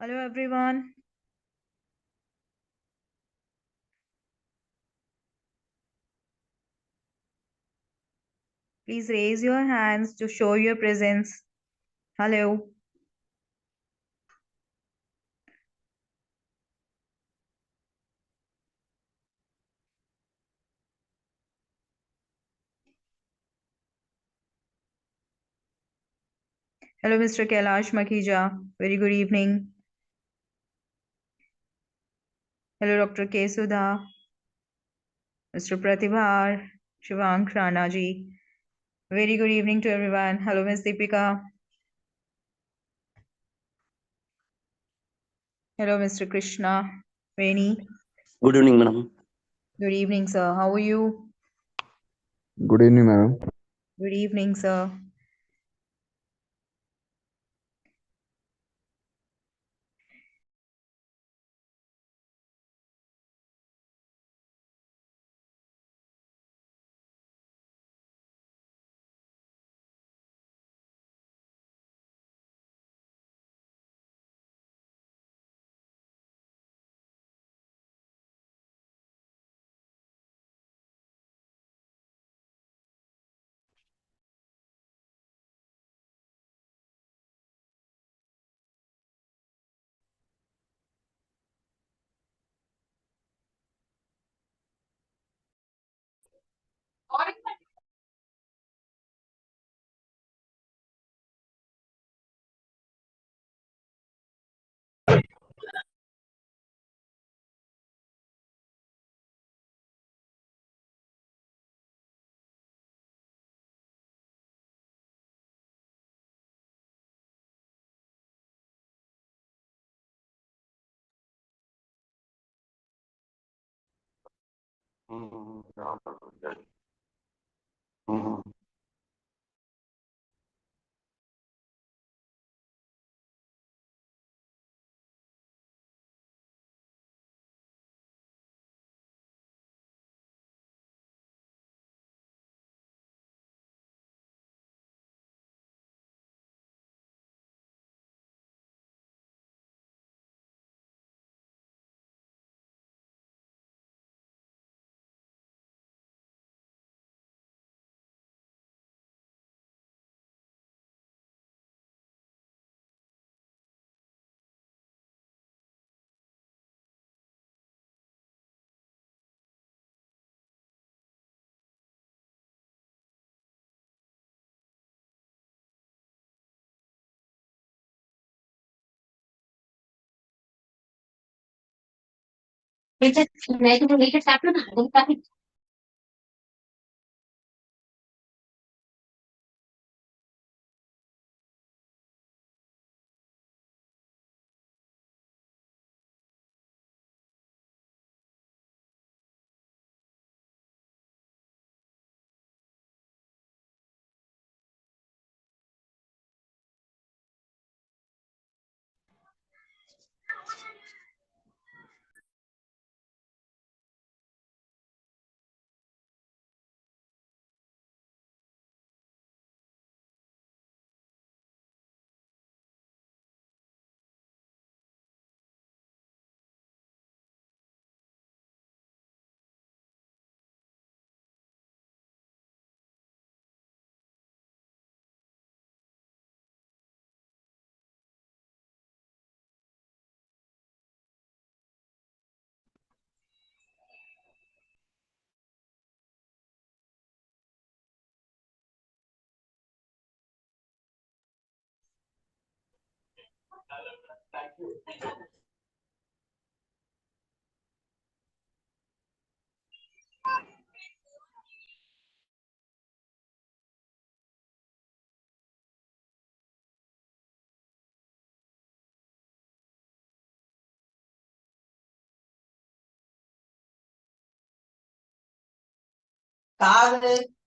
Hello everyone. Please raise your hands to show your presence. Hello. Hello, Mr. Kailash Makhija. Very good evening. Hello, Dr. K. Sudha, Mr. Pratibhar, Shivank Rana ji. Very good evening to everyone. Hello, Ms. Deepika. Hello, Mr. Krishna Veni. Good evening, madam. Good evening, sir. How are you? Good evening, madam. Good evening, sir.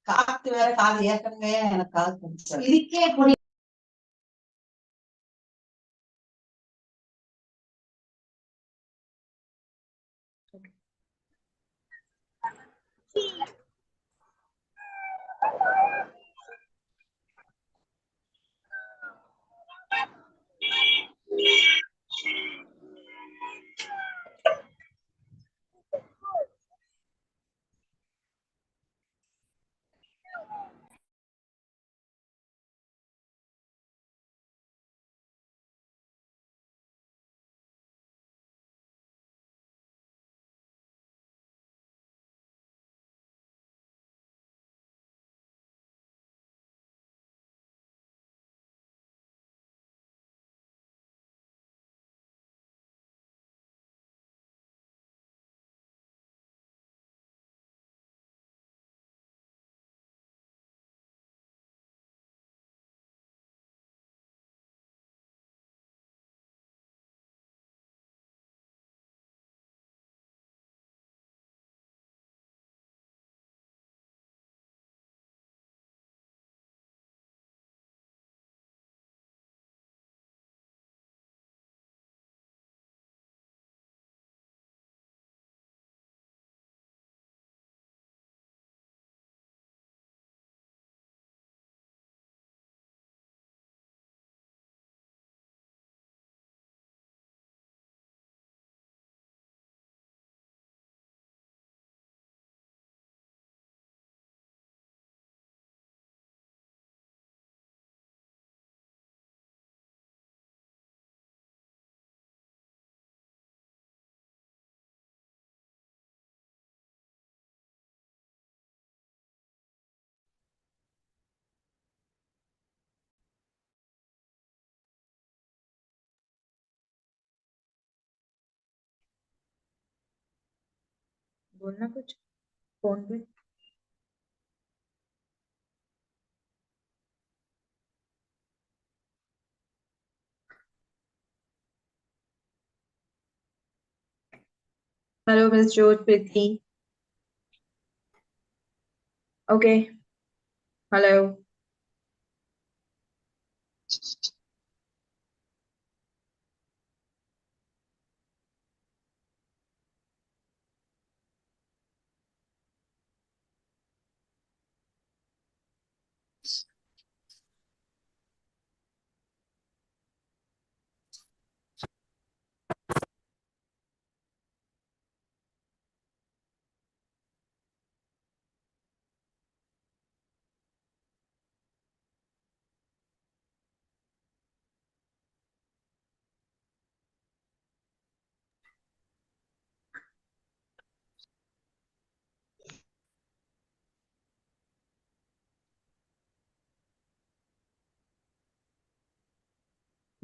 காத்து வேற காது ஏற்கனவே எனக்கு காது பிடிச்சது. இதுக்கே குடி बोलना कुछ फोन पे। Hello, Ms. Jyot Prithvi. Okay. Hello.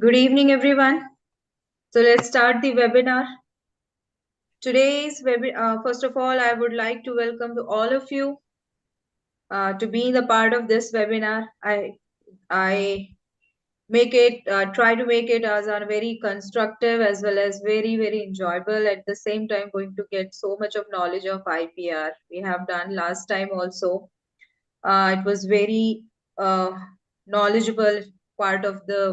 Good evening, everyone. So let's start the webinar. Today's webinar, first of all, I would like to welcome to all of you to being the part of this webinar. I make it try to make it as a very constructive as well as very enjoyable. At the same time, going to get so much of knowledge of IPR. We have done last time also. It was very knowledgeable part of the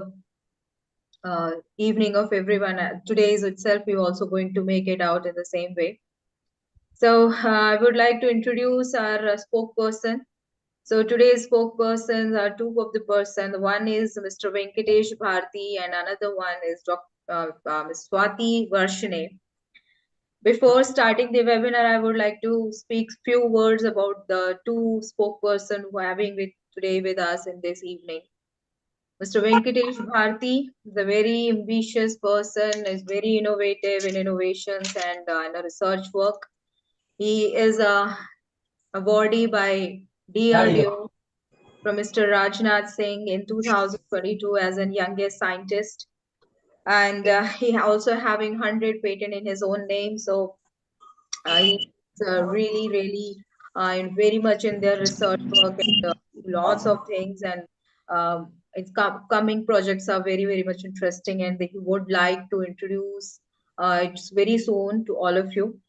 evening of everyone. Today's itself, we're also going to make it out in the same way. So I would like to introduce our spokesperson. So today's spokespersons are two of the person. One is Mr. Venkatesh Bharti and another one is Ms. Swati Varshane. Before starting the webinar, I would like to speak few words about the two spokesperson who are having today with us in this evening. Mr. Venkatesh Bharti is a very ambitious person, is very innovative in innovations and in research work. He is a awardee by DRDO from Mr. Rajnath Singh in 2022 as a youngest scientist. and he also having 100 patent in his own name. So he's really very much in their research work and lots of things, and its coming projects are very much interesting, and they would like to introduce it's very soon to all of you.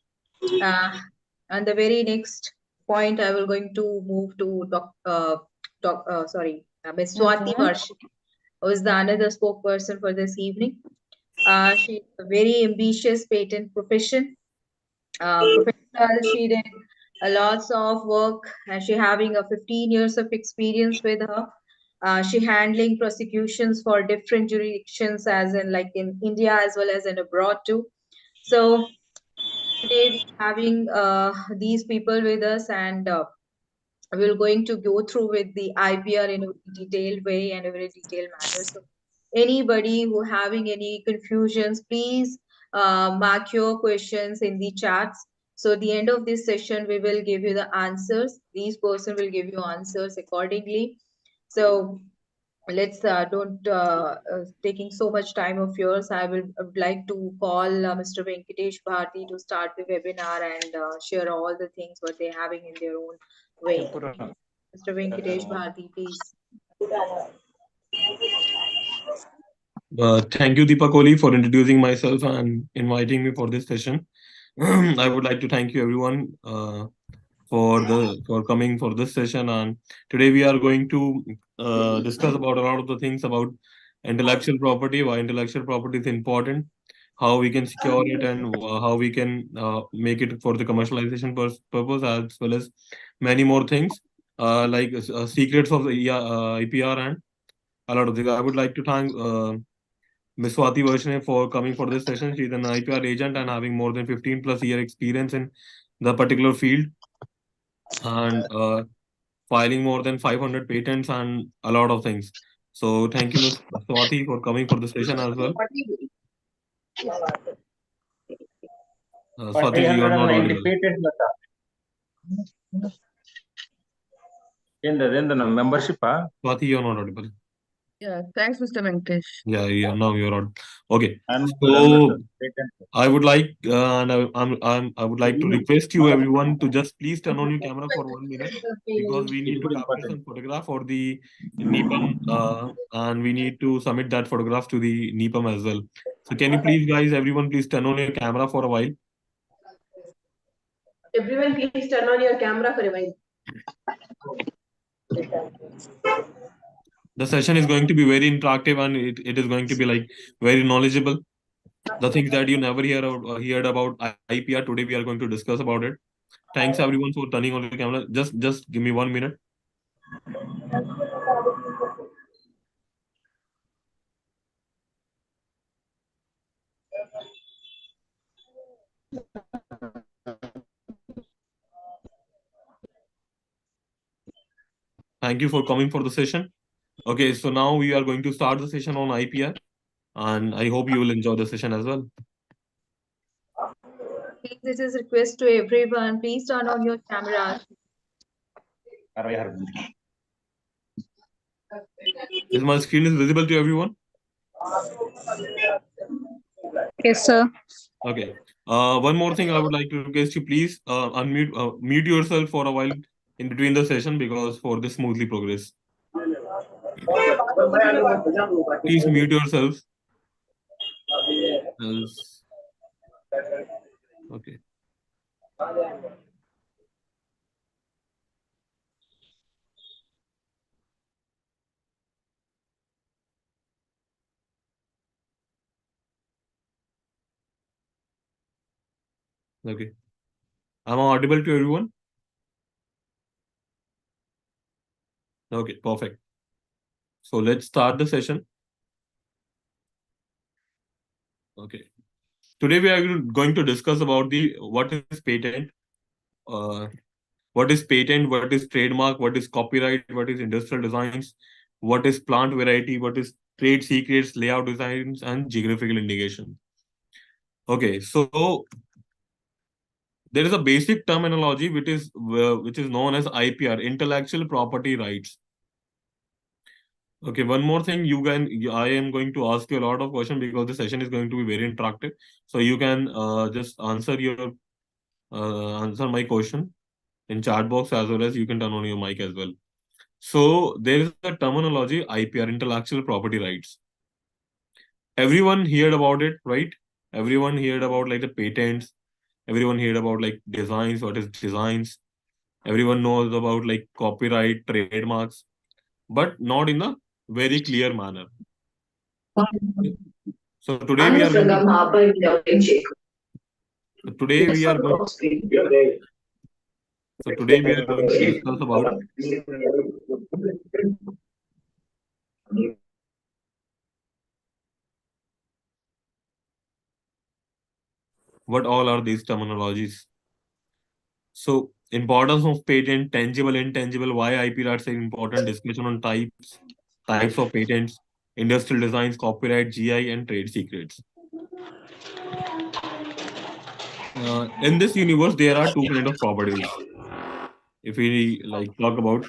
And the very next point, I will going to move to Ms. Swati Varshi, who is the another spokesperson for this evening. She is a very ambitious patent professional. She did a lots of work, and she having a 15 years of experience with her. She handling prosecutions for different jurisdictions, as in like in India as well as in abroad too. So today we having these people with us, and we're going to go through with the IPR in a detailed way and a very detailed manner. So anybody who having any confusions, please mark your questions in the chats. So at the end of this session, we will give you the answers. These person will give you answers accordingly. So let's don't taking so much time of yours. I would like to call Mr. Venkatesh Bharti to start the webinar and share all the things what they're having in their own way. Mr. Venkatesh Bharti, please. Thank you, Deepa Kohli, for introducing myself and inviting me for this session. I would like to thank you everyone for coming for this session. And today we are going to discuss about a lot of the things about intellectual property, why intellectual property is important, how we can secure it, and how we can make it for the commercialization purpose, as well as many more things like secrets of the IPR and a lot of things. I would like to thank Ms. Swati Vaishnav for coming for this session. She's an IPR agent and having more than 15 plus year experience in the particular field, and filing more than 500 patents and a lot of things. So thank you, Ms. Swati, for coming for the session as well. Swati, you are not audible. Membership. Swati, you are not audible. Yeah, thanks, Mr. Venkatesh. Yeah, now you're on. Okay, so I would like, and I would like to request you everyone to just please turn on your camera for 1 minute, because we need to capture some photograph for the NIPAM, and we need to submit that photograph to the NIPAM as well. So can you please, guys, everyone, please turn on your camera for a while. Everyone, please turn on your camera for a while. The session is going to be very interactive, and it is going to be like very knowledgeable. The things that you never heard about IPR, today we are going to discuss about it. Thanks everyone for turning on your camera. Just give me 1 minute. Thank you for coming for the session. Okay, so now we are going to start the session on IPR, and I hope you will enjoy the session as well. Please, this is a request to everyone. Please turn on your camera. Is my screen is visible to everyone? Yes, sir. Okay. One more thing I would like to request you, please mute yourself for a while in between the session, because for this smoothly progress. Please mute yourselves. Okay. Okay. Am I audible to everyone? Okay, perfect. So let's start the session. Okay. Today we are going to discuss about what is patent, what is trademark, what is copyright, what is industrial designs, what is plant variety, what is trade secrets, layout designs, and geographical indication. Okay, so there is a basic terminology which is known as IPR, intellectual property rights. Okay, one more thing, I am going to ask you a lot of questions because the session is going to be very interactive. So you can just answer my question in chat box, as well as you can turn on your mic as well. So there is a terminology IPR, intellectual property rights. Everyone heard about it, right? Everyone heard about like the patents. Everyone heard about like designs. What is designs? Everyone knows about like copyright, trademarks, but not in a very clear manner. So today we are going to discuss about what all are these terminologies. So importance of patent, tangible, intangible, why IP rights are important, discussion on types of patents, industrial designs, copyright, GI, and trade secrets. In this universe, there are two kinds of properties. If we like talk about,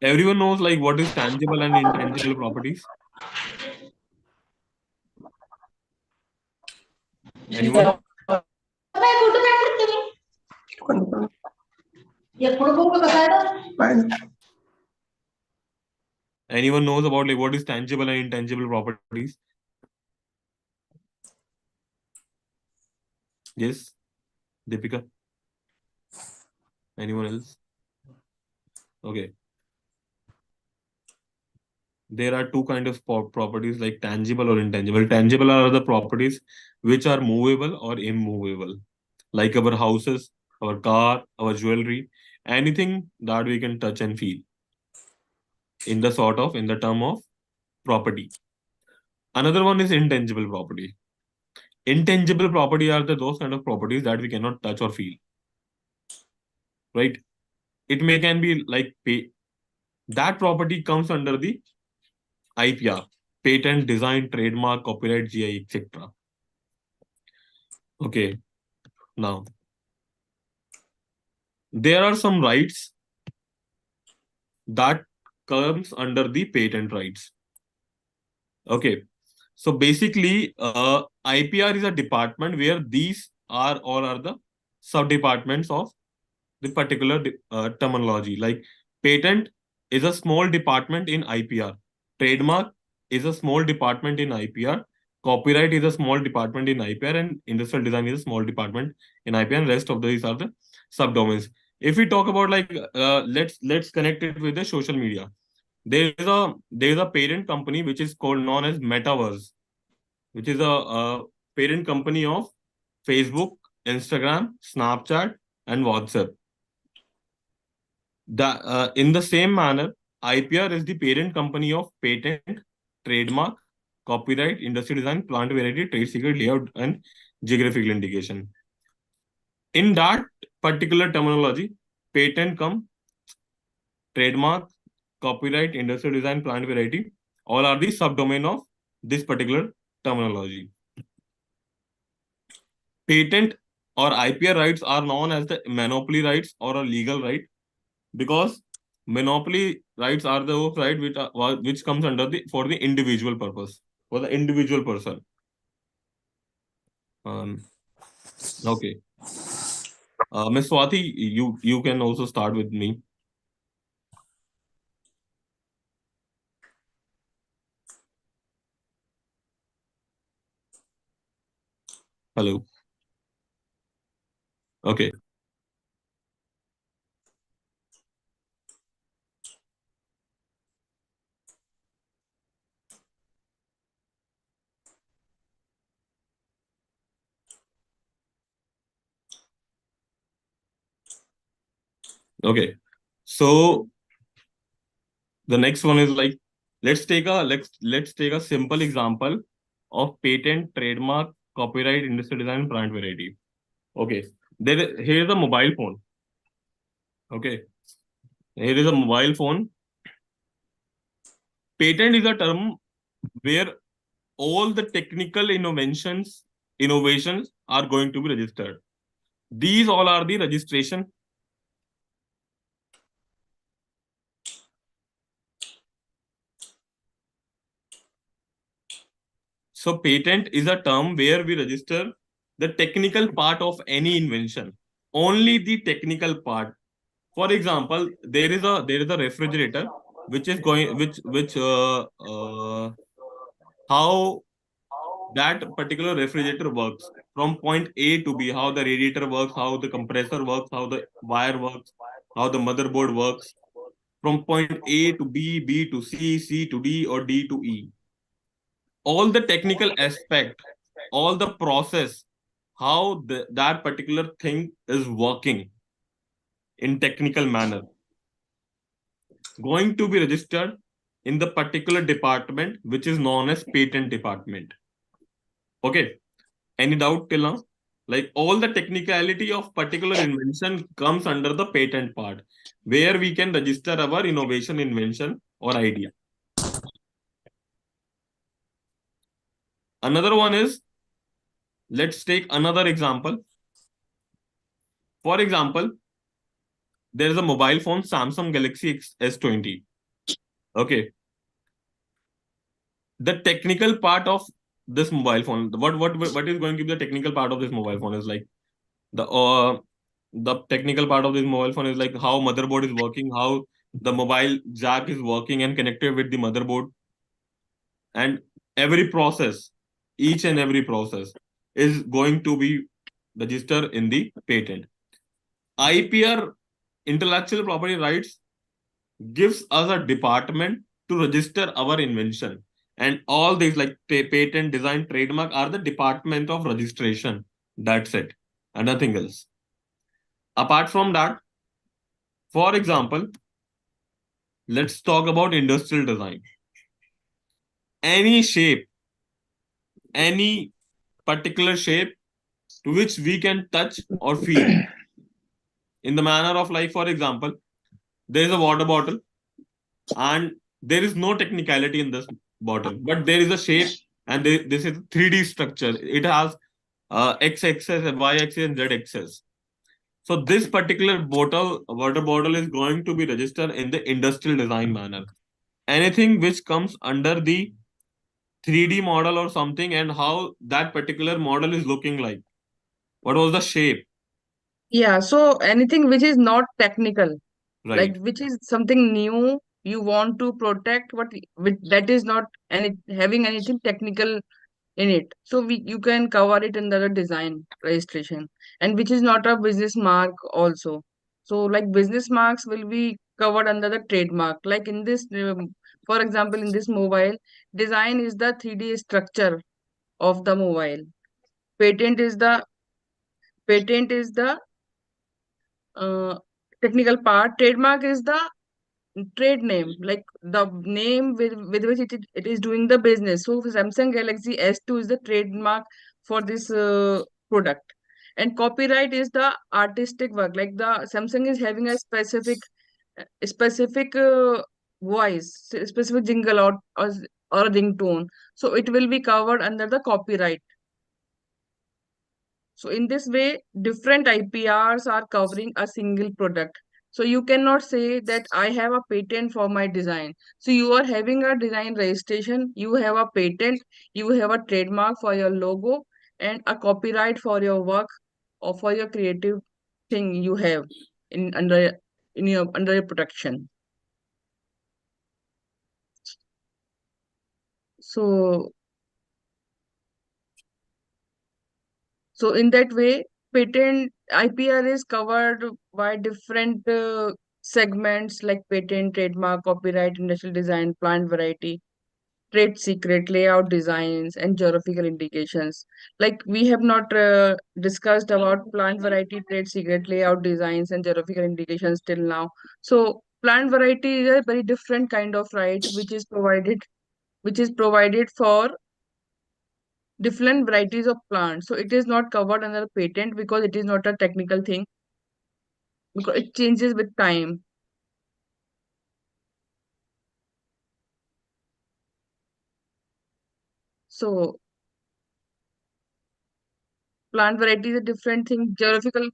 everyone knows like what is tangible and intangible properties. Anyone? Anyone knows about like what is tangible and intangible properties? Yes, Deepika. Anyone else? Okay. There are two kinds of properties like tangible or intangible. Tangible are the properties which are movable or immovable, like our houses, our car, our jewelry, anything that we can touch and feel in the term of property. Another one is intangible property. Intangible property are those kind of properties that we cannot touch or feel, right? It can be like that property comes under the IPR, patent, design, trademark, copyright, GI, etc. Okay, now there are some rights that comes under the patent rights. Okay, so basically, IPR is a department where these are all are the sub departments of the particular terminology. Like patent is a small department in IPR. Trademark is a small department in IPR. Copyright is a small department in IPR, and industrial design is a small department in IPR. And rest of these are the subdomains. If we talk about like let's connect it with the social media. There is a parent company which is called known as Metaverse, which is a parent company of Facebook, Instagram, Snapchat, and WhatsApp. In the same manner, IPR is the parent company of patent, trademark, copyright, industrial design, plant variety, trade secret, layout, and geographical indication. In that particular terminology, patent trademark, copyright, industrial design, plant variety, all are the subdomain of this particular terminology. Patent or IPR rights are known as the monopoly rights or a legal right, because monopoly rights are those rights which comes under for the individual purpose, for the individual person. Okay. Ms. Swati, you can also start with me. Hello. Okay. Okay. So the next one is like, let's take a simple example of patent, trademark, copyright, industrial design, plant variety. Okay. Here is a mobile phone. Okay. Here is a mobile phone. Patent is a term where all the technical innovations are going to be registered. These all are the registration. . . . . . . . . . . . . . . . . . . . . . . . . . . . . . . . . . . . . . . . . . . . . . . . . . . . . . . . . . . . . . . . . . . . . So patent is a term where we register the technical part of any invention, only the technical part. For example, there is a refrigerator which is going which how that particular refrigerator works from point A to B, how the radiator works, how the compressor works, how the wire works, how the motherboard works, from point A to B, B to C, C to D, or D to E. All the technical aspect, all the process, how that particular thing is working in technical manner, going to be registered in the particular department which is known as patent department. Okay. Any doubt till now? Like all the technicality of particular invention comes under the patent part, where we can register our innovation, invention, or idea. Another one is, let's take another example. For example, there is a mobile phone, Samsung Galaxy S20. Okay. The technical part of this mobile phone, what is going to be the technical part of this mobile phone is like the technical part of this mobile phone is like how motherboard is working, how the mobile jack is working and connected with the motherboard, and every process, each and every process is going to be registered in the patent. IPR, intellectual property rights, gives us a department to register our invention, and all these like patent, design, trademark are the department of registration. That's it, and nothing else. Apart from that, for example, let's talk about industrial design. Any shape, any particular shape to which we can touch or feel in the manner of, like, for example, there is a water bottle and there is no technicality in this bottle, but there is a shape and this is 3D structure. It has x-axis and y-axis and z-axis. So this particular water bottle is going to be registered in the industrial design manner. Anything which comes under the 3D model or something, and how that particular model is looking like. What was the shape? Yeah, so anything which is not technical, Right. like which is something new, you want to protect what that is not any having anything technical in it. So you can cover it under the design registration, and which is not a business mark also. So like business marks will be covered under the trademark. Like in this, for example, in this mobile, design is the 3D structure of the mobile. Patent is the patent is the uh, technical part. Trademark is the trade name, like the name with which it is doing the business. So Samsung Galaxy S2 is the trademark for this product. And copyright is the artistic work, like the Samsung is having a specific voice, specific jingle or a ringtone. So it will be covered under the copyright. So in this way, different IPRs are covering a single product. So you cannot say that I have a patent for my design. So you are having a design registration, you have a patent, you have a trademark for your logo, and a copyright for your work or for your creative thing you have in under your protection. So So in that way, patent IPR is covered by different segments like patent, trademark, copyright, industrial design, plant variety, trade secret, layout designs, and geographical indications. Like we have not discussed about plant variety, trade secret, layout designs, and geographical indications till now. So plant variety is a very different kind of right which is provided for different varieties of plants. So it is not covered under the patent because it is not a technical thing because it changes with time. So plant variety is a different thing. Geographical,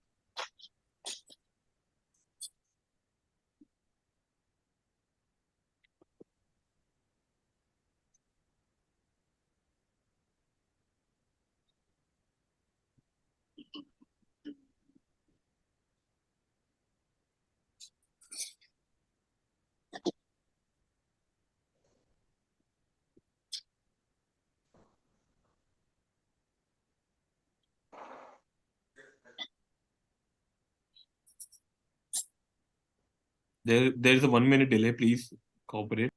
There's a 1 minute delay. Please cooperate.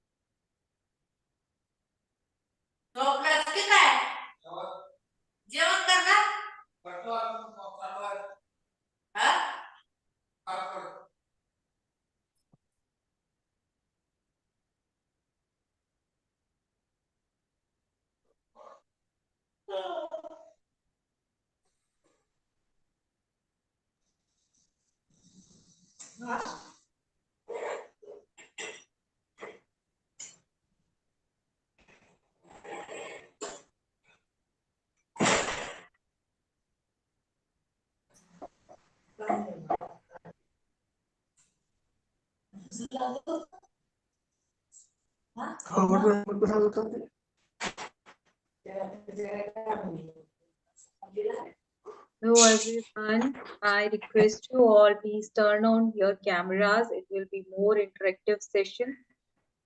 Hello everyone, I request you all please turn on your cameras. It will be more interactive session,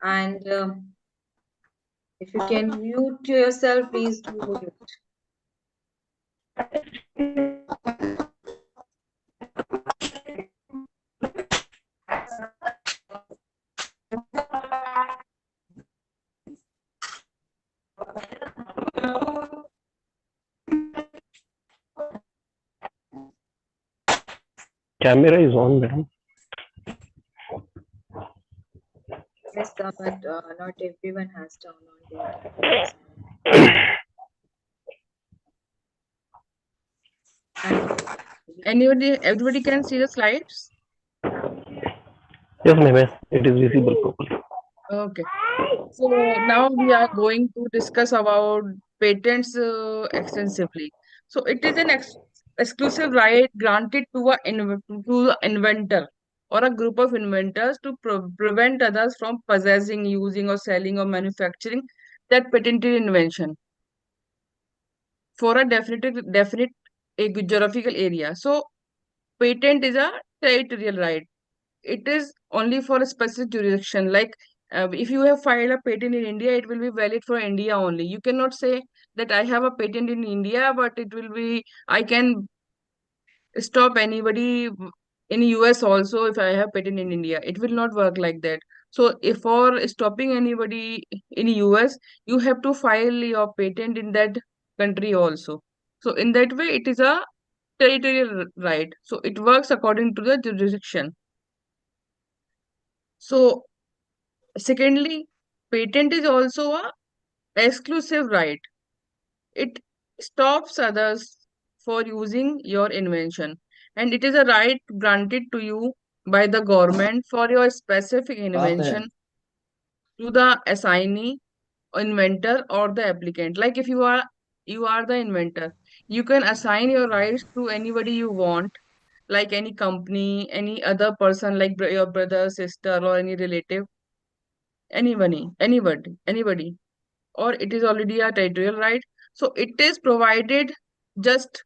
and if you can mute yourself, please do mute. Camera is on, madam. Yes, sir, but not everyone has turned on their cameras. Everybody can see the slides? Yes, ma'am. It is visible properly. Okay. So now we are going to discuss about patents extensively. So it is an exclusive right granted to to the inventor or a group of inventors to prevent others from possessing, using, or selling or manufacturing that patented invention for a definite a geographical area. So patent is a territorial right. It is only for a specific jurisdiction. Like if you have filed a patent in India, it will be valid for India only. You cannot say that I have a patent in India, but it will be, I can stop anybody in US also if I have patent in India. It will not work like that. So if for stopping anybody in US, you have to file your patent in that country also. So in that way, it is a territorial right. So it works according to the jurisdiction. So secondly, patent is also a exclusive right. It stops others for using your invention, and it is a right granted to you by the government for your specific invention to the assignee, inventor, or the applicant. Like if you are the inventor, you can assign your rights to anybody you want, like any company, any other person, like your brother, sister, or any relative, anybody, or it is already a territorial right. So it is provided just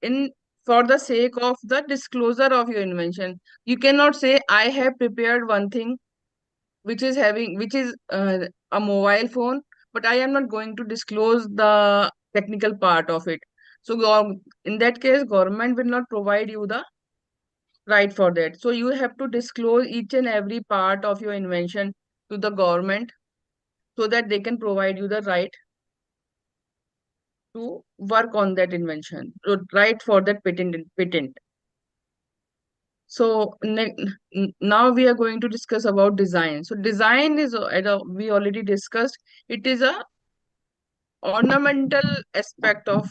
in for the sake of the disclosure of your invention. You cannot say I have prepared one thing which is a mobile phone, but I am not going to disclose the technical part of it. So in that case, government will not provide you the right for that. So you have to disclose each and every part of your invention to the government so that they can provide you the right to work on that invention, to write for that patent. So now we are going to discuss about design. So design is, we already discussed, it is a ornamental aspect of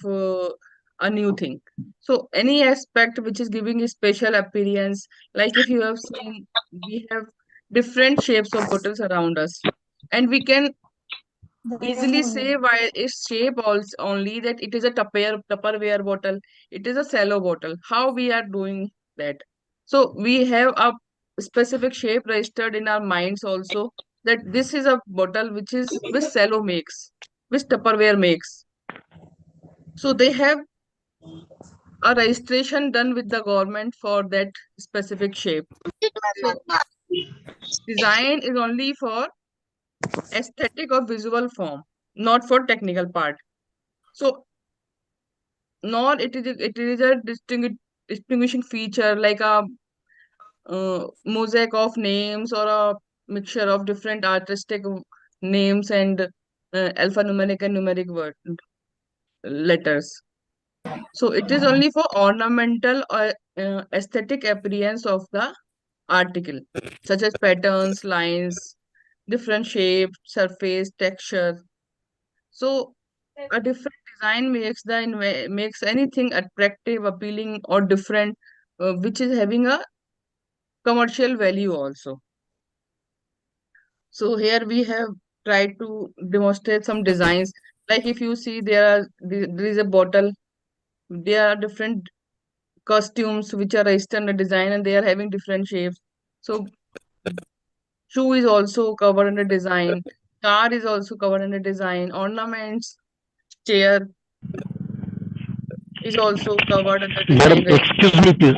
a new thing. So any aspect which is giving a special appearance, like if you have seen, we have different shapes of bottles around us, and we can easily say why its shape also only that it is a Tupperware bottle, it is a cello bottle. How we are doing that? So we have a specific shape registered in our minds also, that this is a bottle which cello makes, which Tupperware makes. So they have a registration done with the government for that specific shape. So design is only for aesthetic or visual form, not for technical part. So nor it is a distinguishing feature like a mosaic of names or a mixture of different artistic names and alphanumeric and numeric word letters. So it is only for ornamental or aesthetic appearance of the article, such as patterns, lines, different shape, surface, texture. So a different design makes anything attractive, appealing, or different, which is having a commercial value also. So here we have tried to demonstrate some designs. Like if you see there is a bottle, there are different costumes which are registered in the design and they are having different shapes. So shoe is also covered under design, car is also covered under design, ornaments, chair is also covered under Madam, design. excuse me, please.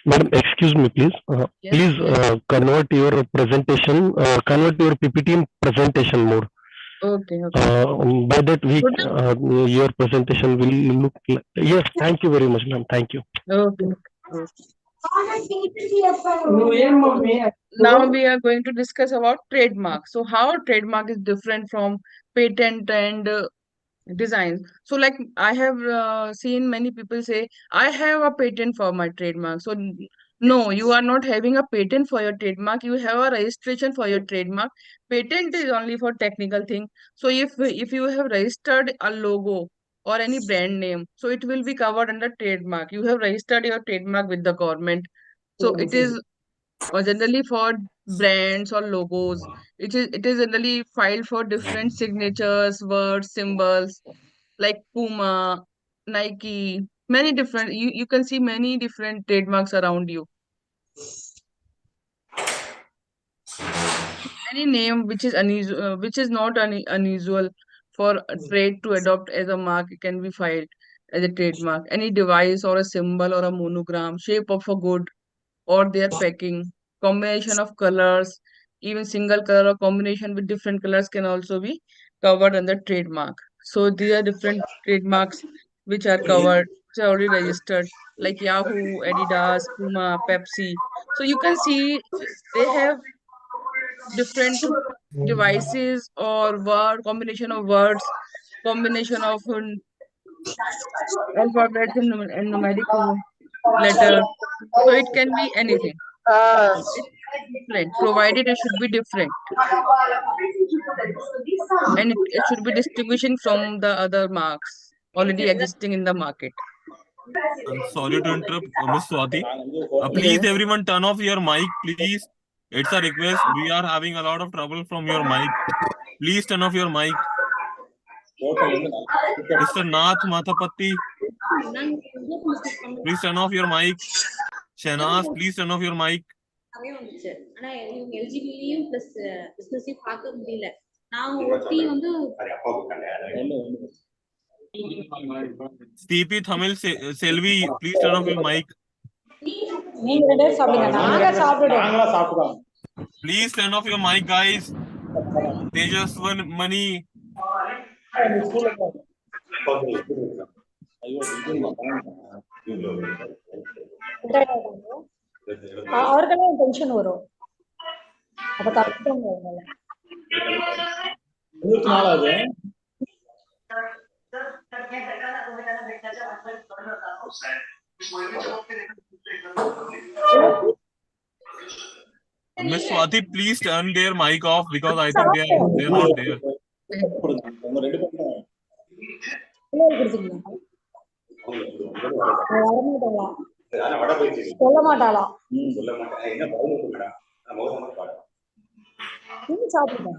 Madam, excuse me, please. Yes, Please yes. convert your presentation, convert your PPT in presentation mode. Okay, okay. By that, Good. your presentation will look like. Yes, thank you very much, ma'am. Thank you. Okay. Okay. Now we are going to discuss about trademark. So how trademark is different from patent and designs. So like I have seen many people say, I have a patent for my trademark. So no, you are not having a patent for your trademark. You have a registration for your trademark. Patent is only for technical thing. So if you have registered a logo or any brand name, so it will be covered under trademark. You have registered your trademark with the government. So it is generally for brands or logos. It is generally filed for different signatures, words, symbols like Puma, Nike, many different. You can see many different trademarks around you. Any name which is unusual, which is not unusual for a trade to adopt as a mark can be filed as a trademark. Any device or a symbol or a monogram, shape of a good or their packing, combination of colors, even single color or combination with different colors can also be covered under trademark. So these are different trademarks which are covered, which are already registered, like Yahoo, Adidas, Puma, Pepsi. So you can see they have different devices or word combination of words, combination of alphabets and numeric letters. So it can be anything. It different, provided it should be different and it should be distinguishing from the other marks already existing in the market. I'm sorry to interrupt, Miss Swati. Please, Yes. everyone, turn off your mic, please. It's a request. We are having a lot of trouble from your mic. Please turn off your mic. Mr. Nath Mathapatti, please turn off your mic. Shanaz, please turn off your mic. நிறைய வந்துச்சு ஆனா இவங்க எலிஜிபிலியும் plus பிசினஸையும் பார்க்க முடியல நான் ஒட்டி வந்து CP Thamil Selvi, please turn off your mic. நீங்க ரெண்டே சாப்பிடுங்க நாங்க சாப்பிடுறோம். Please turn off your mic, guys. Tejaswan Mani. அவருக்கெல்லாம் டென்ஷன் வரும் அப்ப கரெக்டாங்க அவங்கள 24வது Miss Swati, please turn their mic off because I think they're not there. உங்க ரெண்டு பேரும் சொல்ல மாட்டாளா சாப்பிடுங்க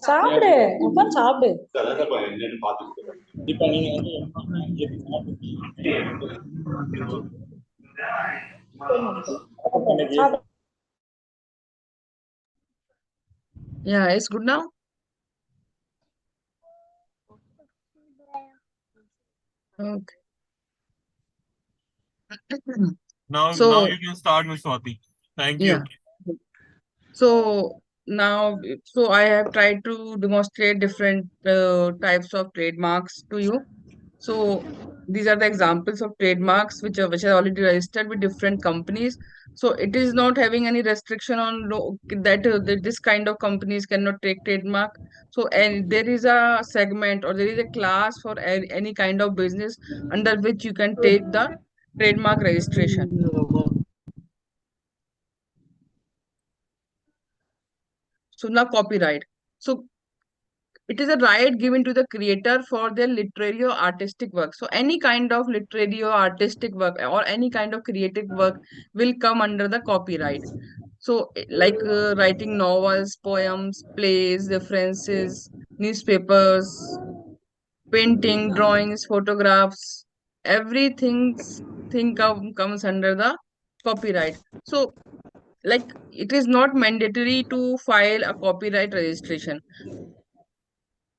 சாப்பிடு அப்பா சாப்பிடு இப்ப நீங்க வந்து Yeah, it's good now. Okay. Now you can start, Miss Swati. Thank you. Yeah. So now, I have tried to demonstrate different types of trademarks to you. So these are the examples of trademarks which are already registered with different companies. So it is not having any restriction on that this kind of companies cannot take trademark. So and there is a segment or there is a class for any kind of business under which you can take the trademark registration. So now copyright. So it is a right given to the creator for their literary or artistic work. So any kind of literary or artistic work or any kind of creative work will come under the copyright. So like writing novels, poems, plays, references, newspapers, painting, drawings, photographs, everything comes under the copyright. So like it is not mandatory to file a copyright registration.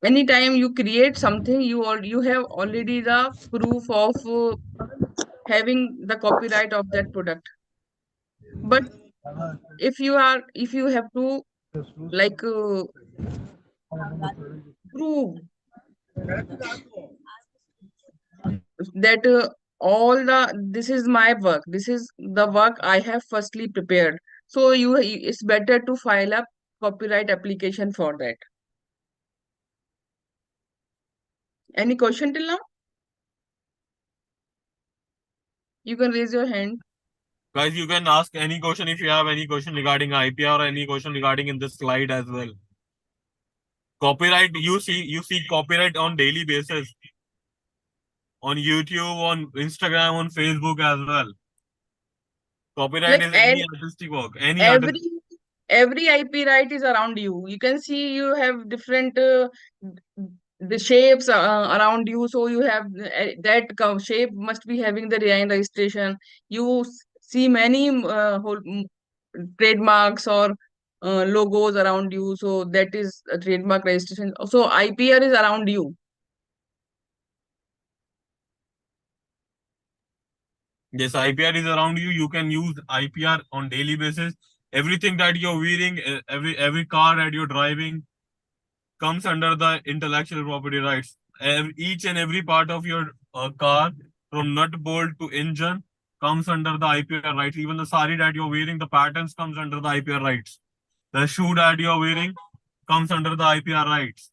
Anytime you create something, you have already the proof of having the copyright of that product. But if you have to like prove that all the this is my work, this is the work I have firstly prepared, so it's better to file a copyright application for that. Any question till now? You can raise your hand. Guys, you can ask any question if you have any question regarding IPR or any question regarding in this slide as well. Copyright, you see copyright on daily basis on YouTube, on Instagram, on Facebook as well. Copyright Like is any artistic work, any every IP right is around you. You can see you have different the shapes around you. So you have shape must be having the design registration. You see many trademarks or logos around you. So that is a trademark registration. So IPR is around you. Yes, IPR is around you. You can use IPR on daily basis. Everything that you're wearing, every car that you're driving comes under the intellectual property rights. Each and every part of your car, from nut bolt to engine, comes under the IPR rights. Even the sari that you're wearing, the patterns comes under the IPR rights. The shoe that you're wearing comes under the IPR rights.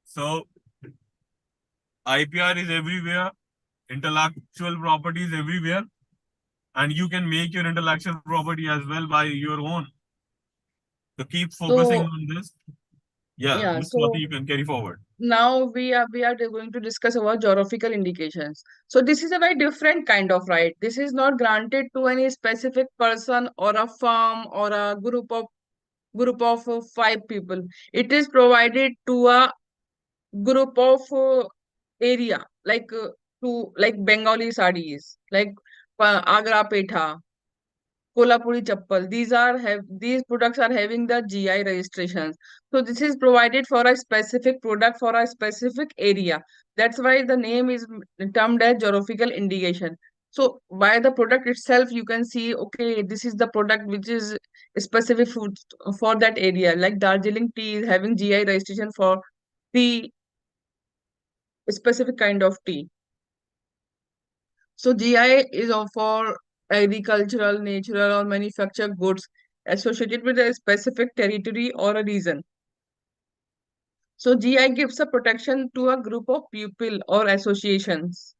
So IPR is everywhere. Intellectual property is everywhere. And you can make your intellectual property as well by your own. So keep focusing on this. Yeah, Ms. Swati, you can carry forward. Now we are going to discuss about geographical indications. So this is a very different kind of right. This is not granted to any specific person or a firm or a group of 5 people. It is provided to a group of area like Bengali sarees, like Agra Petha, Kolhapuri chappal. These products are having the GI registrations. So this is provided for a specific product for a specific area. That's why the name is termed as geographical indication. So by the product itself, you can see, okay, this is the product which is specific food for that area. Like Darjeeling tea is having GI registration for tea, specific kind of tea. So GI is for agricultural, natural, or manufactured goods associated with a specific territory or a region. So GI gives a protection to a group of people or associations.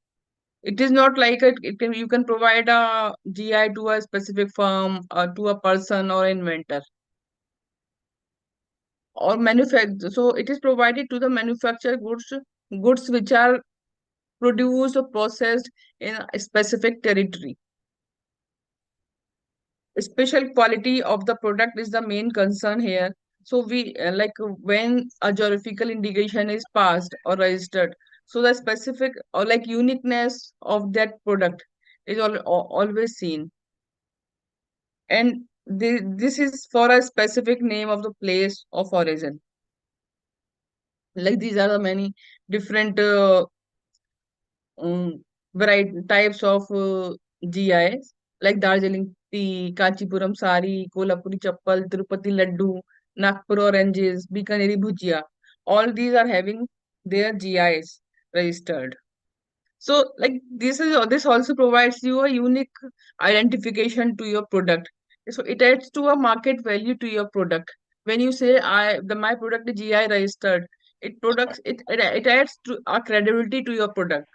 It is not like you can provide a GI to a specific firm or to a person or inventor or manufacture. So it is provided to the manufactured goods which are produced or processed in a specific territory. Special quality of the product is the main concern here. So we like when a geographical indication is passed or registered, so the specific or like uniqueness of that product is always seen. And this is for a specific name of the place of origin. Like these are the many different variety types of GIs, like Darjeeling tea, Kanchipuram sari, Kolhapuri chappal, Tirupati laddu, Nagpur oranges, Bikaneri bhujia. All these are having their GIs registered. So like this also provides you a unique identification to your product. So it adds to a market value to your product. When you say my product is GI registered, it adds to a credibility to your product.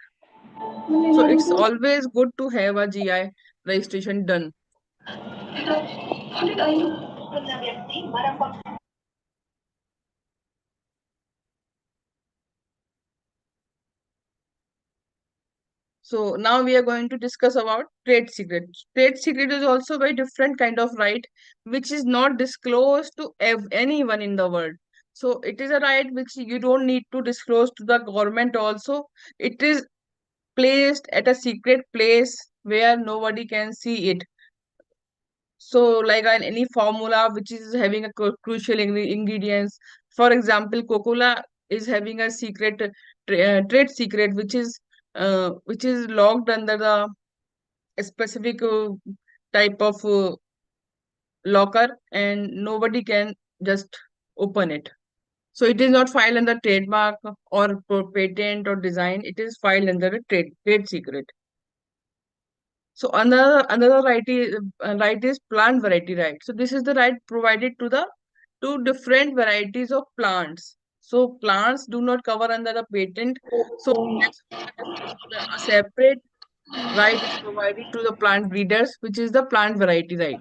So it's always good to have a GI registration done. So now we are going to discuss about trade secret. Trade secret is also a very different kind of right, which is not disclosed to anyone in the world. So it is a right which you don't need to disclose to the government also. It is placed at a secret place where nobody can see it. So like any formula which is having a crucial ingredients. For example, Coca-Cola is having a secret trade secret which is locked under the specific type of locker, and nobody can just open it. So it is not filed under trademark or patent or design. It is filed under a trade secret. So another right is plant variety right. So this is the right provided to the two different varieties of plants. So plants do not cover under the patent. So a separate right is provided to the plant breeders, which is the plant variety right.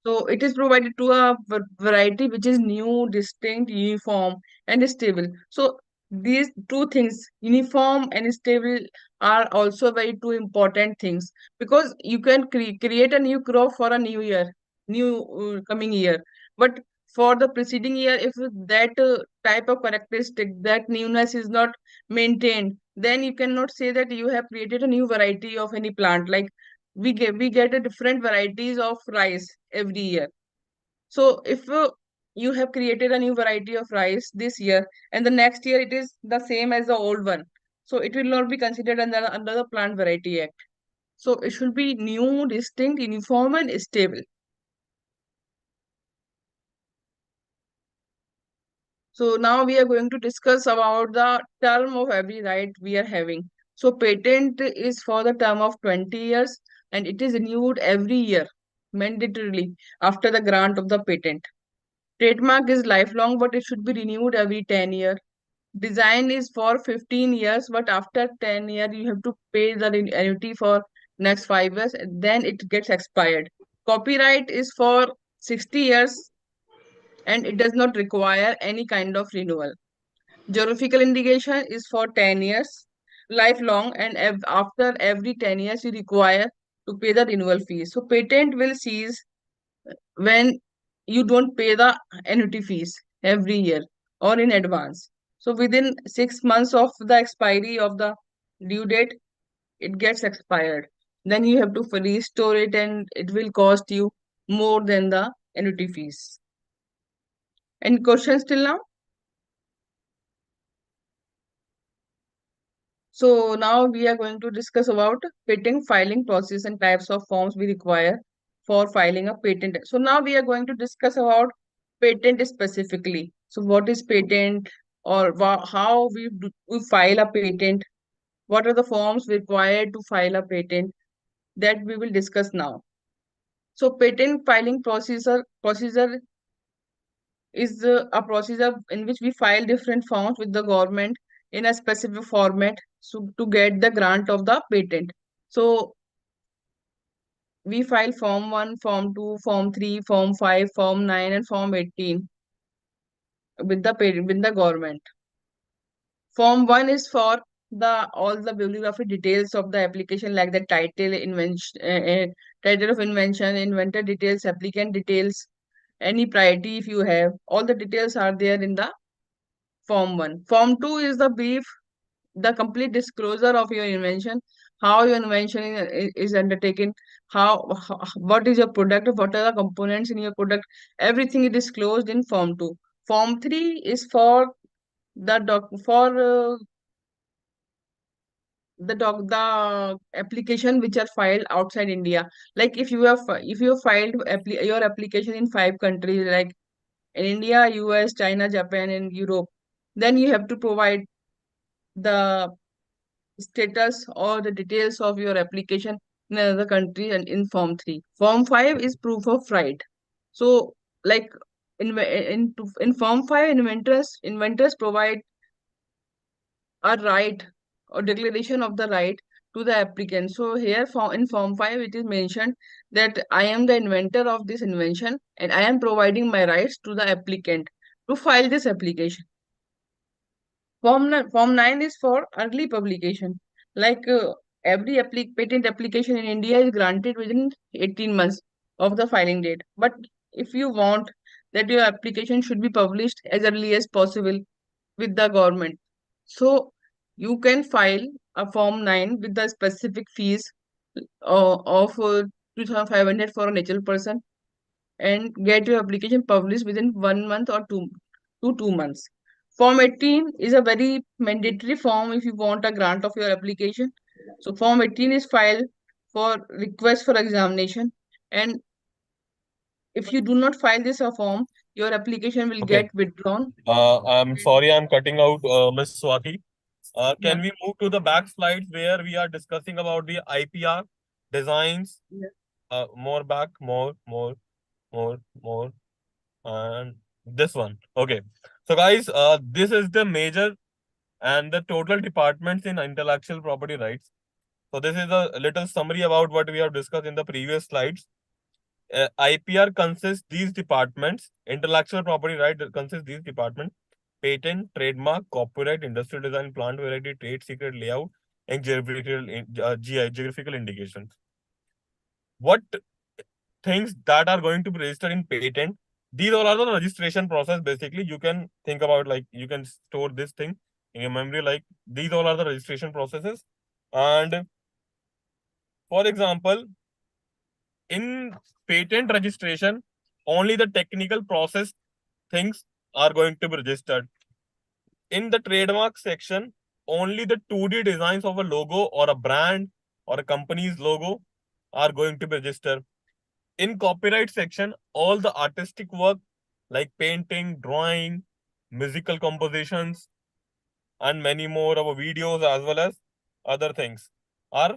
So it is provided to a variety which is new, distinct, uniform, and stable. So these two things, uniform and stable, are also very two important things, because you can create a new crop for a new year, new coming year. But for the preceding year, if that type of characteristic, that newness is not maintained, then you cannot say that you have created a new variety of any plant. Like we get a different varieties of rice every year. So if you have created a new variety of rice this year, and the next year it is the same as the old one, so it will not be considered under the Plant Variety Act. So it should be new, distinct, uniform, and stable. So now we are going to discuss about the term of every right we are having. So patent is for the term of 20 years, and it is renewed every year mandatorily after the grant of the patent. Trademark is lifelong, but it should be renewed every 10 years. Design is for 15 years, but after 10 years, you have to pay the annuity for next 5 years, and then it gets expired. Copyright is for 60 years, and it does not require any kind of renewal. Geographical indication is for 10 years, lifelong, and after every 10 years, you require to pay the renewal fees. So patent will cease when you don't pay the annuity fees every year or in advance. So within 6 months of the expiry of the due date, it gets expired. Then you have to restore it, and it will cost you more than the annuity fees. Any questions till now? So now we are going to discuss about patent filing process and types of forms we require for filing a patent. So now we are going to discuss about patent specifically. So what is patent, or how we file a patent? What are the forms required to file a patent? That we will discuss now. So patent filing procedure is a procedure in which we file different forms with the government in a specific format, so to get the grant of the patent. So we file form 1, form 2, form 3, form 5, form 9, and form 18 with the government. Form 1 is for the all the bibliography details of the application, like the title, title of invention, inventor details, applicant details, any priority if you have. All the details are there in the Form 1. Form 2 is the brief, the complete disclosure of your invention, how your invention is undertaken, what is your product, what are the components in your product. Everything is disclosed in Form 2. Form 3 is for the application which are filed outside India. Like if you have filed your application in 5 countries, like in India, US, China, Japan, and Europe, then you have to provide the status or the details of your application in another country and in Form 3. Form 5 is proof of right. So, like in Form 5, inventors provide a right or declaration of the right to the applicant. So here in Form 5, it is mentioned that I am the inventor of this invention and I am providing my rights to the applicant to file this application. Form 9 is for early publication. Like every patent application in India is granted within 18 months of the filing date. But if you want that your application should be published as early as possible with the government, so you can file a Form 9 with the specific fees of 2,500 for a natural person and get your application published within 1 month or 2 months. Form 18 is a very mandatory form if you want a grant of your application. So Form 18 is filed for request for examination, and if you do not file this form, your application will Okay. get withdrawn. I'm sorry, I'm cutting out Ms. Swati. Can Yeah. we move to the back slides where we are discussing about the IPR designs? Yeah. More back, more, and this one. Okay. So guys, this is the major and the total departments in intellectual property rights. So this is a little summary about what we have discussed in the previous slides. IPR consists these departments. Intellectual property right consists these departments: patent, trademark, copyright, industrial design, plant variety, trade secret, layout, and geographical indications. What things that are going to be registered in patent? These all are the registration process. Basically, you can think about like you can store this thing in your memory. Like these all are the registration processes. And for example, in patent registration, only the technical process things are going to be registered. In the trademark section, only the 2D designs of a logo or a brand or a company's logo are going to be registered. In copyright section, all the artistic work like painting, drawing, musical compositions, and many more of videos as well as other things are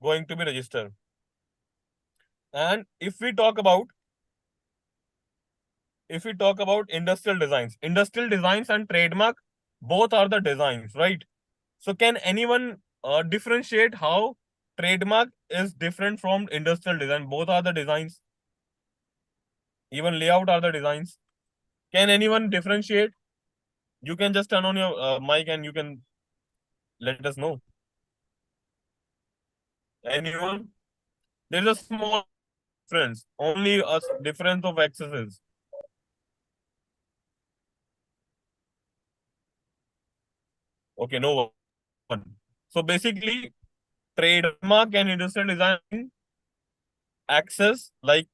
going to be registered. And if we talk about industrial designs and trademark, both are the designs, right? So can anyone differentiate how trademark is different from industrial design? Both are the designs. Even layout are the designs. Can anyone differentiate? You can just turn on your mic and you can let us know. Anyone? There's a small difference. Only a difference of axes. Okay, no one. So basically, trademark and industrial design access, like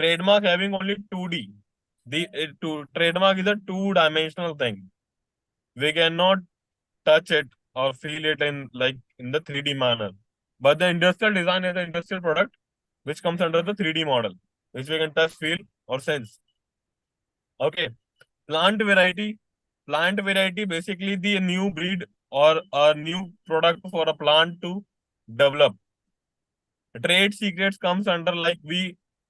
trademark having only 2D. Trademark is a two-dimensional thing. We cannot touch it or feel it in the 3D manner. But the industrial design is an industrial product which comes under the 3D model, which we can touch, feel, or sense. Okay. Plant variety. Plant variety, basically the new breed or a new product for a plant to develop. Trade secrets comes under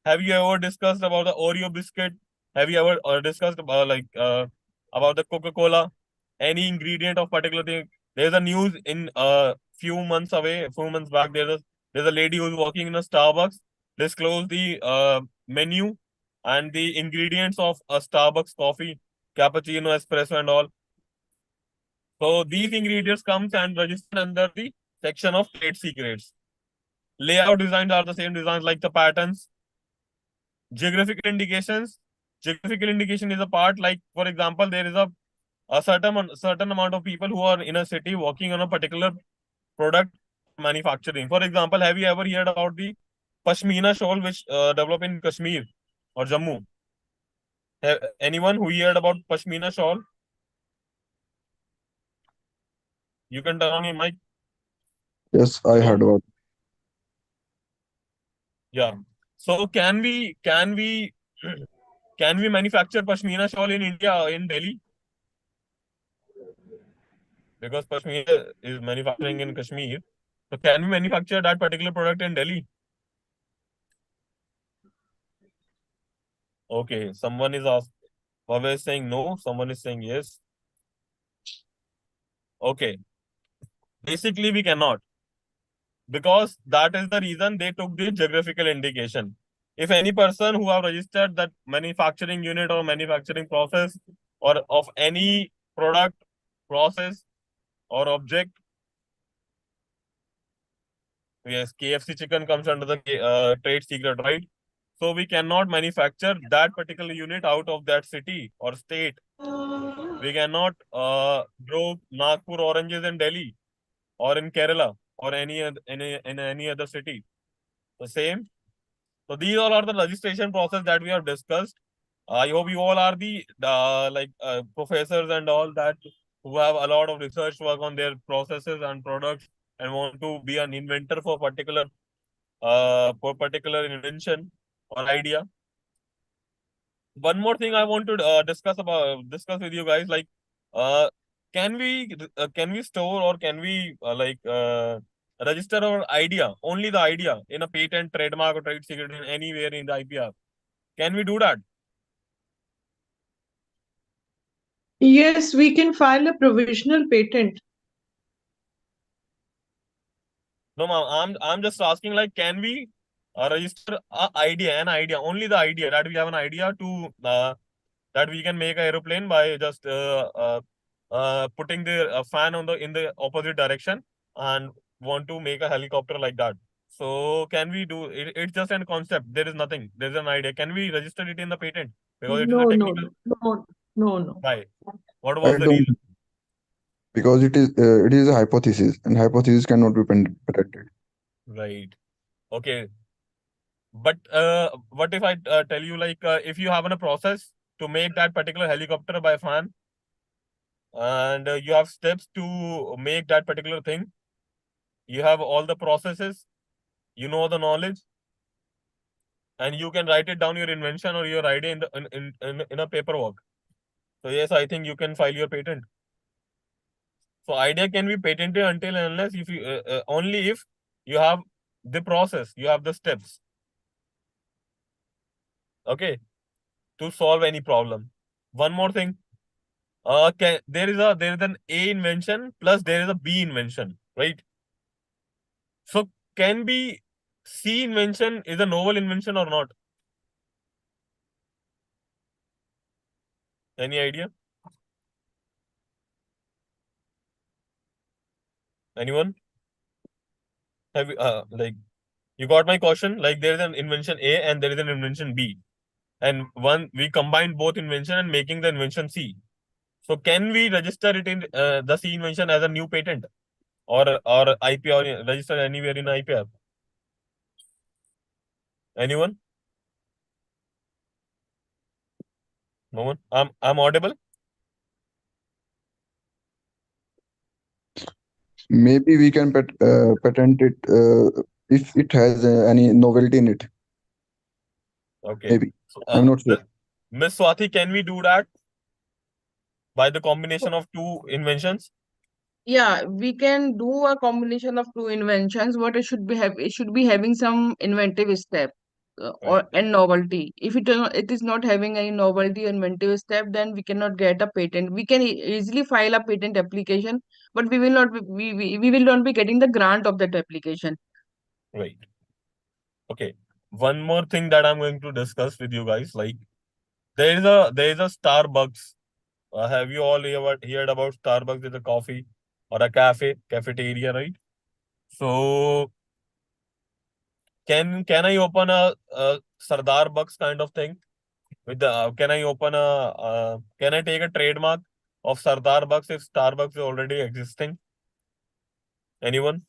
have you ever discussed about the Oreo biscuit? Have you ever discussed about about the Coca-Cola? Any ingredient of particular thing? There's a news in a few months back. There's a lady who's working in a Starbucks disclosed the menu and the ingredients of a Starbucks coffee, cappuccino, espresso, and all. So these ingredients comes and registered under the section of trade secrets. Layout designs are the same designs like the patterns. Geographical indications. Geographical indication is a part like, for example, there is a certain amount of people who are in a city working on a particular product manufacturing. For example, have you ever heard about the Pashmina shawl which develop in Kashmir or Jammu? Anyone who heard about Pashmina shawl? You can turn on your mic. Yes, I heard about. Yeah. So can we can we manufacture Pashmina shawl in India, in Delhi? Because Pashmina is manufacturing in Kashmir. So can we manufacture that particular product in Delhi? Okay, someone is asked. Bhavya is saying no, someone is saying yes. Okay. Basically, we cannot. Because that is the reason they took the geographical indication. If any person who have registered that manufacturing unit or manufacturing process or of any product, process or object, yes, KFC chicken comes under the trade secret, right? So we cannot manufacture that particular unit out of that city or state. We cannot grow Nagpur oranges in Delhi or in Kerala or any other city. The same. So these all are the registration process that we have discussed. I hope you all are the professors and all that who have a lot of research work on their processes and products and want to be an inventor for particular invention or idea. One more thing I want to discuss with you guys, like can we store or can we register our idea, only the idea, in a patent, trademark or trade secret in anywhere in the IPR? Can we do that? Yes, we can file a provisional patent. No, ma'am, I'm just asking, like, can we register an idea, only the idea, that we have an idea to that we can make an aeroplane by just putting the fan in the opposite direction and want to make a helicopter like that. So can we do it? It's just a concept. There is nothing. There's an idea. Can we register it in the patent? Because it is a No, technical. no. Why? What I was the don't, reason? because it is a hypothesis, and hypothesis cannot be patented. Right. Okay. But what if I tell you, like, if you have a process to make that particular helicopter by fan, and you have steps to make that particular thing, you have all the processes, you know the knowledge, and you can write it down, your invention or your idea in a paperwork. So yes, I think you can file your patent. So idea can be patented until and unless if you only if you have the process, you have the steps. Okay, to solve any problem. One more thing. There is an A invention plus there is a B invention, right? So can be C invention is a novel invention or not? Any idea? Anyone? Have you, you got my question? Like, there is an invention A and there is an invention B, and we combine both invention and making the invention C. So can we register it in the C invention as a new patent or IPR, register anywhere in IPR? Anyone? No one? I'm audible? Maybe we can patent it if it has any novelty in it. Okay. Maybe. So, I'm not sure. Miss Swati, can we do that by the combination of two inventions? Yeah, we can do a combination of two inventions, but it should be having some inventive step Right. and novelty. If it is not having any novelty or inventive step, then we cannot get a patent. We can easily file a patent application, but we will not we will not be getting the grant of that application. Right. Okay. One more thing that I'm going to discuss with you guys, like, there is a Starbucks. Have you all heard about Starbucks? Is a coffee or a cafeteria, right? So can I open a Sardar Bucks kind of thing with the? Can I open can I take a trademark of Sardar Bucks if Starbucks is already existing? Anyone?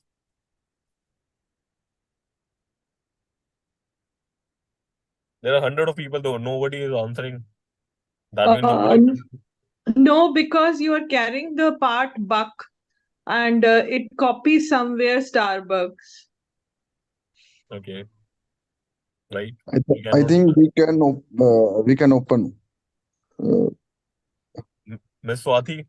There are hundreds of people though. Nobody is answering. That means nobody. No, because you are carrying the part buck and it copies somewhere Starbucks. Okay. right? I, We th- I cannot do think that. we can open. Miss Swati,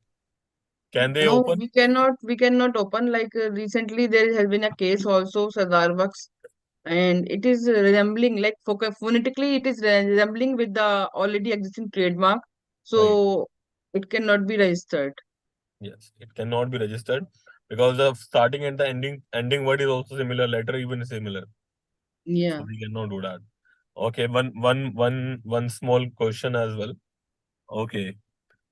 can they No, open? we cannot open. Like recently there has been a case also, Sardar Bucks, and it is resembling, like phonetically it is resembling with the already existing trademark, Right. so it cannot be registered. Yes, it cannot be registered because the starting and the ending word is also similar, letter even is similar. Yeah. So we cannot do that. Okay, one small question as well. Okay.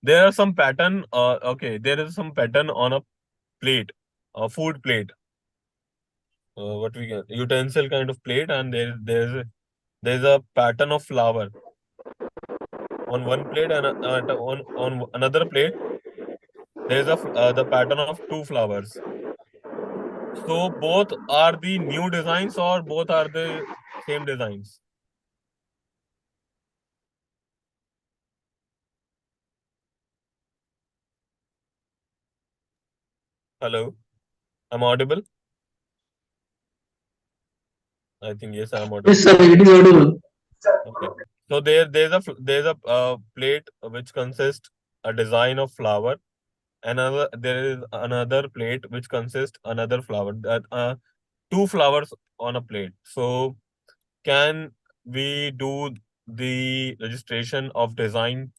There are some pattern, okay, there is some pattern on a plate, a food plate. What we can utensil kind of plate, and there's a pattern of flower on one plate, and on another plate there's the pattern of two flowers. So both are the new designs or both are the same designs? Hello, I'm audible? I think yes, I'm audible. Yes, sir, it is audible. Okay. So there's a plate which consists a design of flower. Another there is another plate which consists another flower. That two flowers on a plate. So can we do the registration of design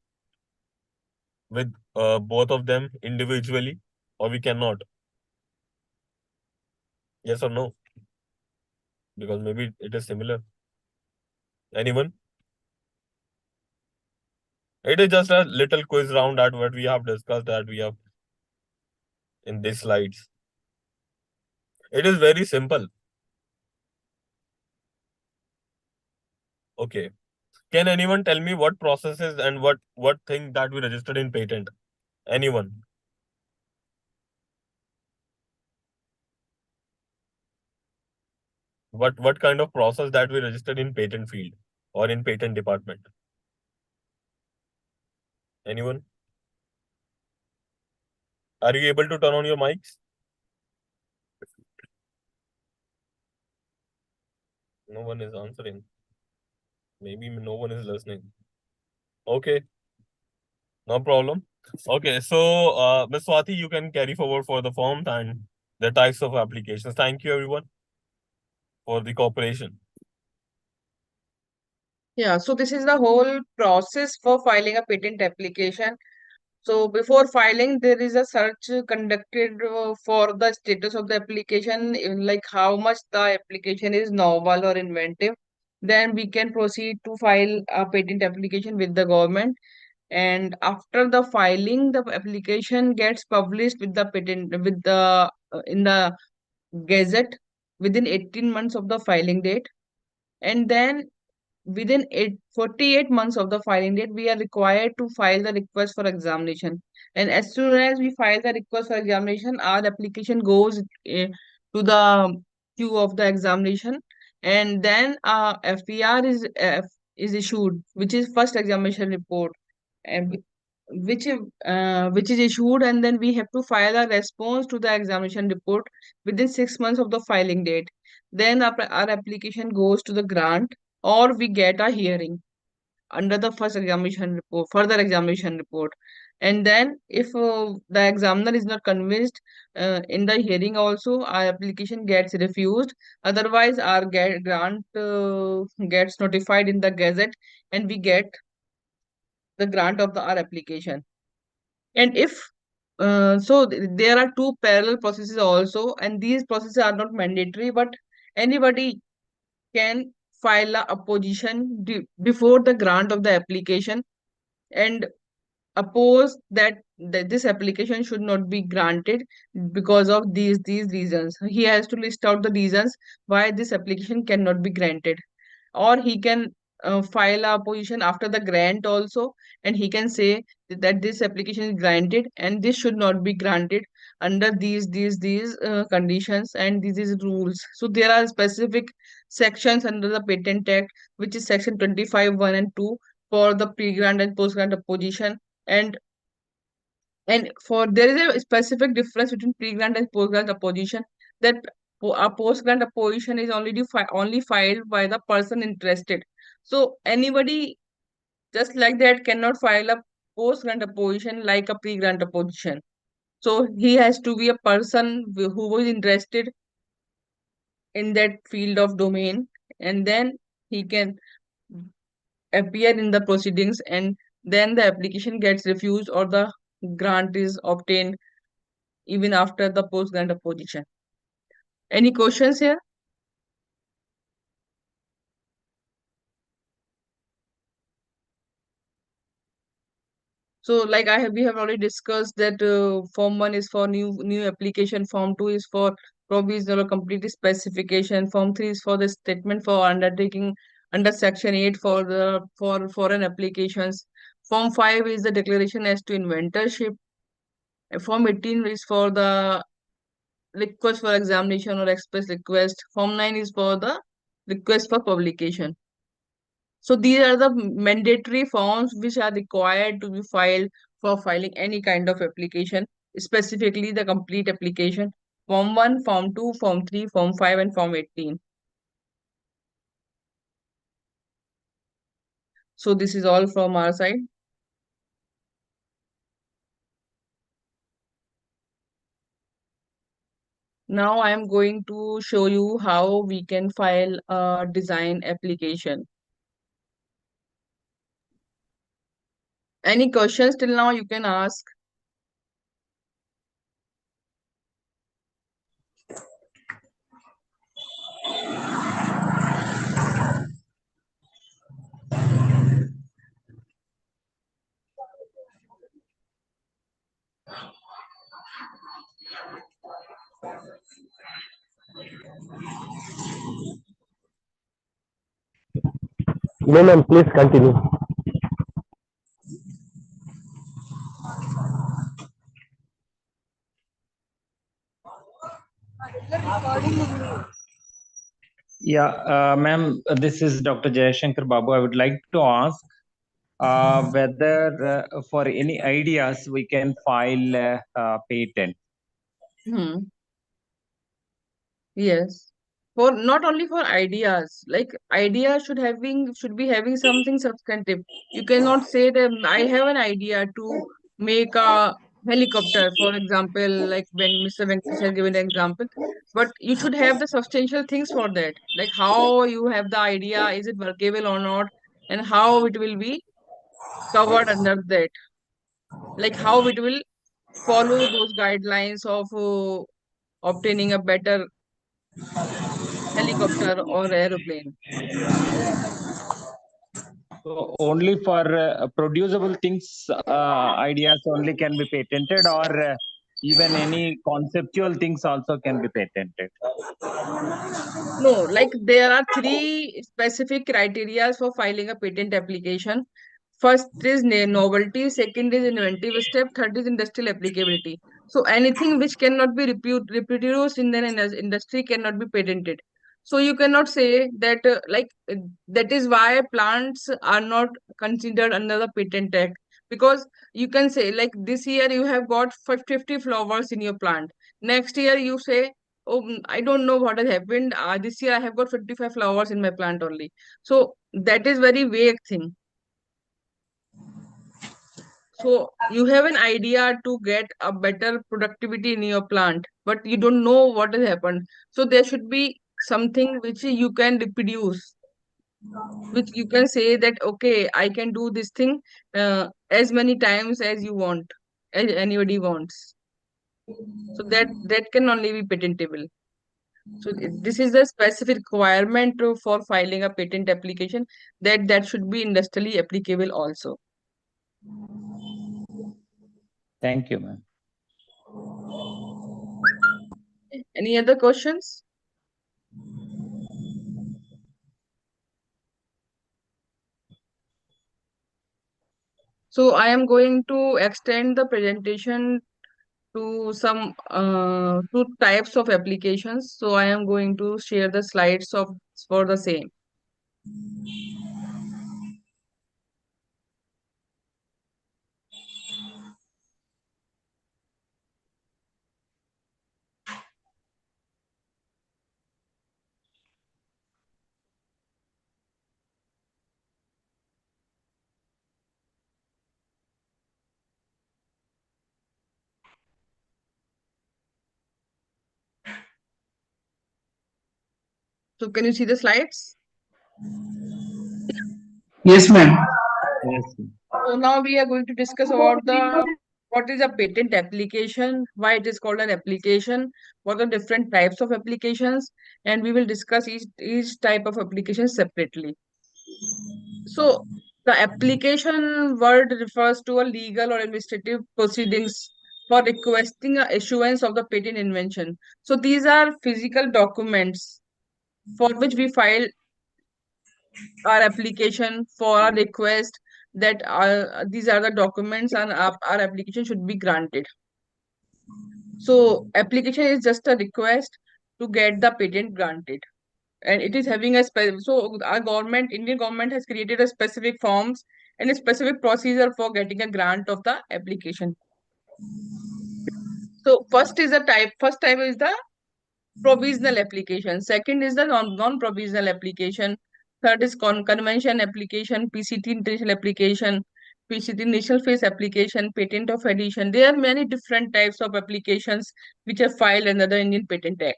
with both of them individually, or we cannot? Yes or no? Because maybe it is similar. Anyone? It is just a little quiz round at what we have discussed that we have in these slides. It is very simple. Okay. Can anyone tell me what processes and what thing that we registered in patent? Anyone? What kind of process that we registered in patent field or in patent department? Anyone? Are you able to turn on your mics? No one is answering. Maybe no one is listening. Okay, no problem. Okay, so Ms. Swati, you can carry forward for the forms and the types of applications. Thank you everyone for the cooperation. Yeah, so this is the whole process for filing a patent application. So before filing, there is a search conducted for the status of the application, like how much the application is novel or inventive. Then we can proceed to file a patent application with the government. And after the filing, the application gets published with the patent with the in the Gazette within 18 months of the filing date. And then within 48 months of the filing date, we are required to file the request for examination. And as soon as we file the request for examination, our application goes to the queue of the examination, and then FPR is issued, which is first examination report, and which is issued, and then we have to file a response to the examination report within 6 months of the filing date. Then our application goes to the grant, or we get a hearing under the first examination report, further examination report. And then if the examiner is not convinced in the hearing also, our application gets refused. Otherwise, our grant gets notified in the Gazette, and we get the grant of our application. And if there are two parallel processes also, and these processes are not mandatory, but anybody can file a opposition before the grant of the application and oppose that this application should not be granted because of these reasons. He has to list out the reasons why this application cannot be granted, or he can file a opposition after the grant also, and he can say that this application is granted and this should not be granted under these conditions and these rules. So there are specific sections under the Patent Act, which is section 25 1 and 2 for the pre-grant and post-grant opposition. And for there is a specific difference between pre-grant and post-grant opposition, that a post grant opposition is only filed by the person interested. So anybody just like that cannot file a post grant opposition like a pre grant opposition. So he has to be a person who was interested in that field of domain, and then he can appear in the proceedings, and then the application gets refused or the grant is obtained even after the post grant opposition. Any questions here? So like we have already discussed that form 1 is for new application, form 2 is for provisional or complete specification, form 3 is for the statement for undertaking under section 8 for foreign applications, form 5 is the declaration as to inventorship, form 18 is for the request for examination or express request, form 9 is for the request for publication. So these are the mandatory forms which are required to be filed for filing any kind of application, specifically the complete application. Form 1, Form 2, Form 3, Form 5, and Form 18. So this is all from our side. Now I am going to show you how we can file a design application. Any questions till now you can ask. No, ma'am, please continue. Yeah, ma'am, this is Dr. Jayashankar Babu. I would like to ask whether for any ideas we can file a patent. Yes. For not only for ideas, like idea should be having something substantive. You cannot say that I have an idea to make a helicopter, for example, like when Mr. Venkatesh has given an example. But you should have the substantial things for that, like how you have the idea, is it workable or not, and how it will be covered under that, like how it will follow those guidelines of obtaining a better helicopter or aeroplane. So only for producible things, ideas only can be patented, or even any conceptual things also can be patented. No, like there are three specific criteria for filing a patent application. First is novelty, second is inventive step, third is industrial applicability. So anything which cannot be reproduced in an industry cannot be patented. So you cannot say that that is why plants are not considered under the Patent Act, because you can say like this year you have got 50 flowers in your plant. Next year you say, oh, I don't know what has happened. This year I have got 55 flowers in my plant only. So that is very vague thing. So you have an idea to get a better productivity in your plant, but you don't know what has happened. So there should be something which you can reproduce, which you can say that, okay, I can do this thing as many times as you want, as anybody wants. So that can only be patentable. So this is the specific requirement for filing a patent application, that should be industrially applicable also. Thank you, ma'am. Any other questions? So I am going to extend the presentation to some two types of applications. So I am going to share the slides of for the same. So can you see the slides? Yes, ma'am. Yes. So now we are going to discuss about what is a patent application, why it is called an application, what are different types of applications, and we will discuss each type of application separately. So the application word refers to a legal or administrative proceedings for requesting a issuance of the patent invention. So these are physical documents for which we file our application for a request that these are the documents and our application should be granted. So application is just a request to get the patent granted, and it is having a so our government, Indian government, has created a specific forms and a specific procedure for getting a grant of the application. So first type is the provisional application. Second is the non-provisional application. Third is convention application, PCT initial application, PCT initial phase application, patent of addition. There are many different types of applications which are filed under the Indian Patent Act.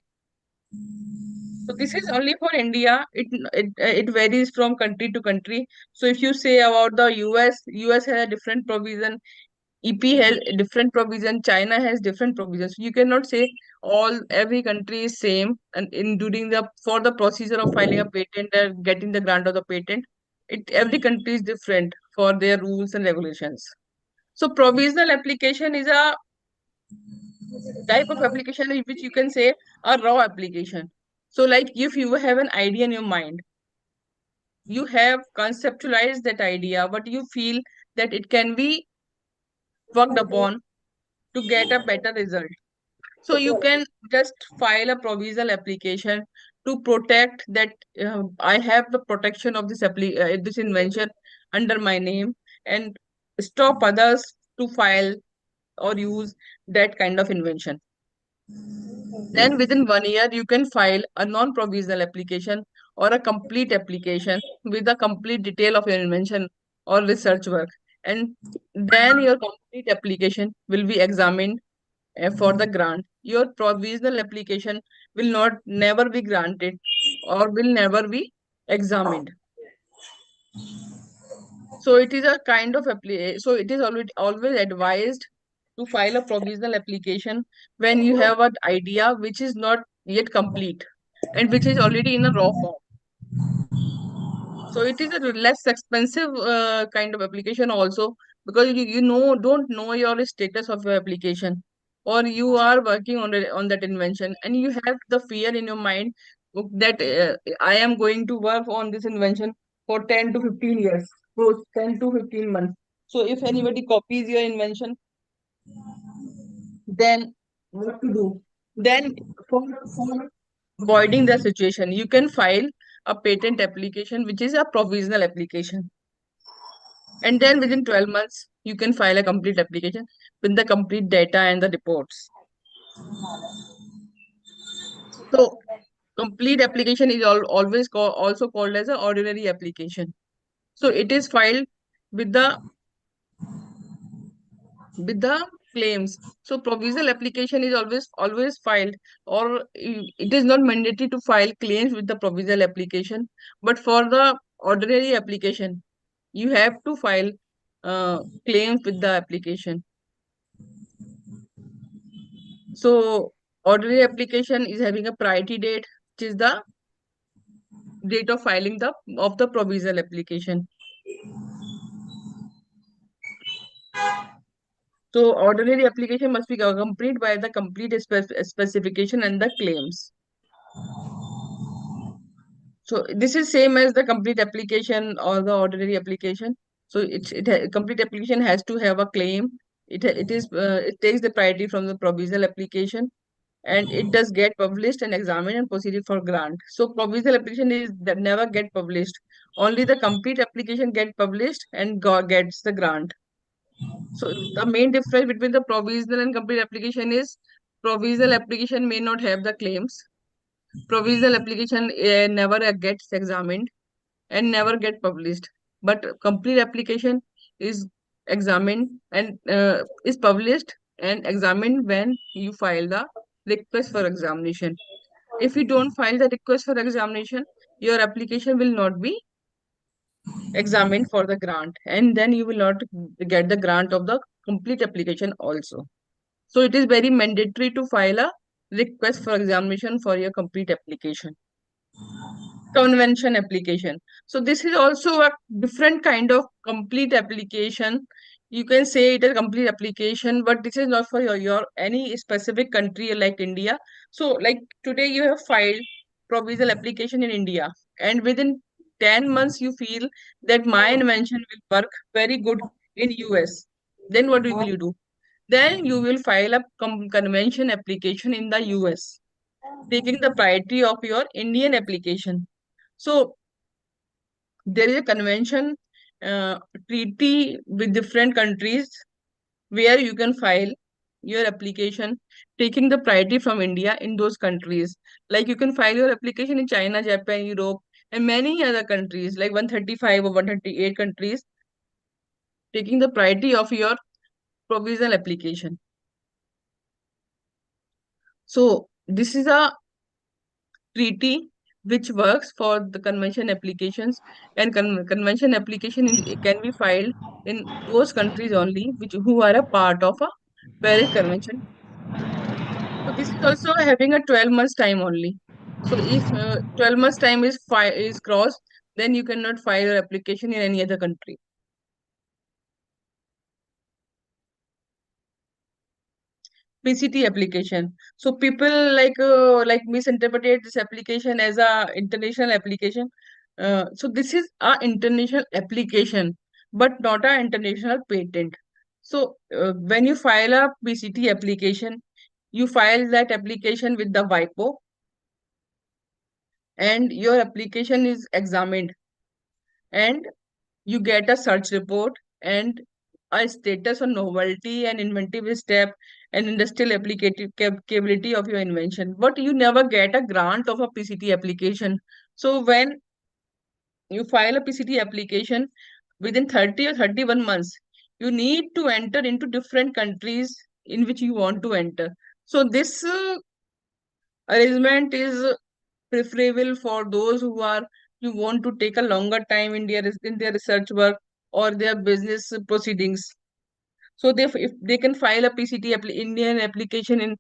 So this is only for India. It varies from country to country. So if you say about the US has a different provision. EP has a different provision, China has different provisions. You cannot say every country is same and in during the for the procedure of filing a patent and getting the grant of the patent. Every country is different for their rules and regulations. So provisional application is a type of application in which you can say a raw application. So like if you have an idea in your mind, you have conceptualized that idea, but you feel that it can be worked upon to get a better result. So you can just file a provisional application to protect that I have the protection of this invention under my name and stop others to file or use that kind of invention. Then within 1 year, you can file a non-provisional application or a complete application with a complete detail of your invention or research work. And then your complete application will be examined for the grant. Your provisional application will never be granted or will never be examined. So it is a kind of so it is always advised to file a provisional application when you have an idea which is not yet complete and which is already in a raw form. So it is a less expensive kind of application also, because you don't know your status of your application, or you are working on that invention and you have the fear in your mind that I am going to work on this invention for 10 to 15 years, for 10 to 15 months. So if anybody copies your invention, then what to do? Then for avoiding the situation, you can file a patent application, which is a provisional application. And then within 12 months, you can file a complete application with the complete data and the reports. So complete application is always also called as an ordinary application. So it is filed with the claims. So provisional application is always filed, or it is not mandatory to file claims with the provisional application. But for the ordinary application, you have to file claims with the application. So ordinary application is having a priority date, which is the date of filing of the provisional application. So ordinary application must be accompanied by the complete specification and the claims. So this is same as the complete application or the ordinary application. So complete application has to have a claim. It takes the priority from the provisional application, and it does get published and examined and proceeded for grant. So provisional application is that never get published. Only the complete application get published and gets the grant. So the main difference between the provisional and complete application is provisional application may not have the claims. Provisional application never gets examined and never get published. But complete application is examined and is published and examined when you file the request for examination. If you don't file the request for examination, your application will not be examined for the grant, and then you will not get the grant of the complete application also. So it is very mandatory to file a request for examination for your complete application. Convention application. So this is also a different kind of complete application. You can say it is a complete application, but this is not for your any specific country like India. So like today you have filed provisional application in India, and within 10 months you feel that my invention will work very good in US. Then what will you do? Then you will file a convention application in the US, taking the priority of your Indian application. So there is a convention treaty with different countries where you can file your application taking the priority from India in those countries. Like you can file your application in China, Japan, Europe, and many other countries, like 135 or 138 countries, taking the priority of your provisional application. So this is a treaty which works for the convention applications, and convention application can be filed in those countries only who are a part of a Paris Convention. So this is also having a 12 months time only. So if 12 months time is crossed, then you cannot file your application in any other country. PCT application. So people like misinterpreted this application as a international application. So this is a international application, but not a international patent. So when you file a PCT application, you file that application with the WIPO, and your application is examined, and you get a search report and a status on novelty and inventive step and industrial applicative capability of your invention, but you never get a grant of a PCT application. So when you file a PCT application within 30 or 31 months, you need to enter into different countries in which you want to enter. So this arrangement is preferable for those who want to take a longer time in their research work or their business proceedings. So if they can file a PCT Indian application in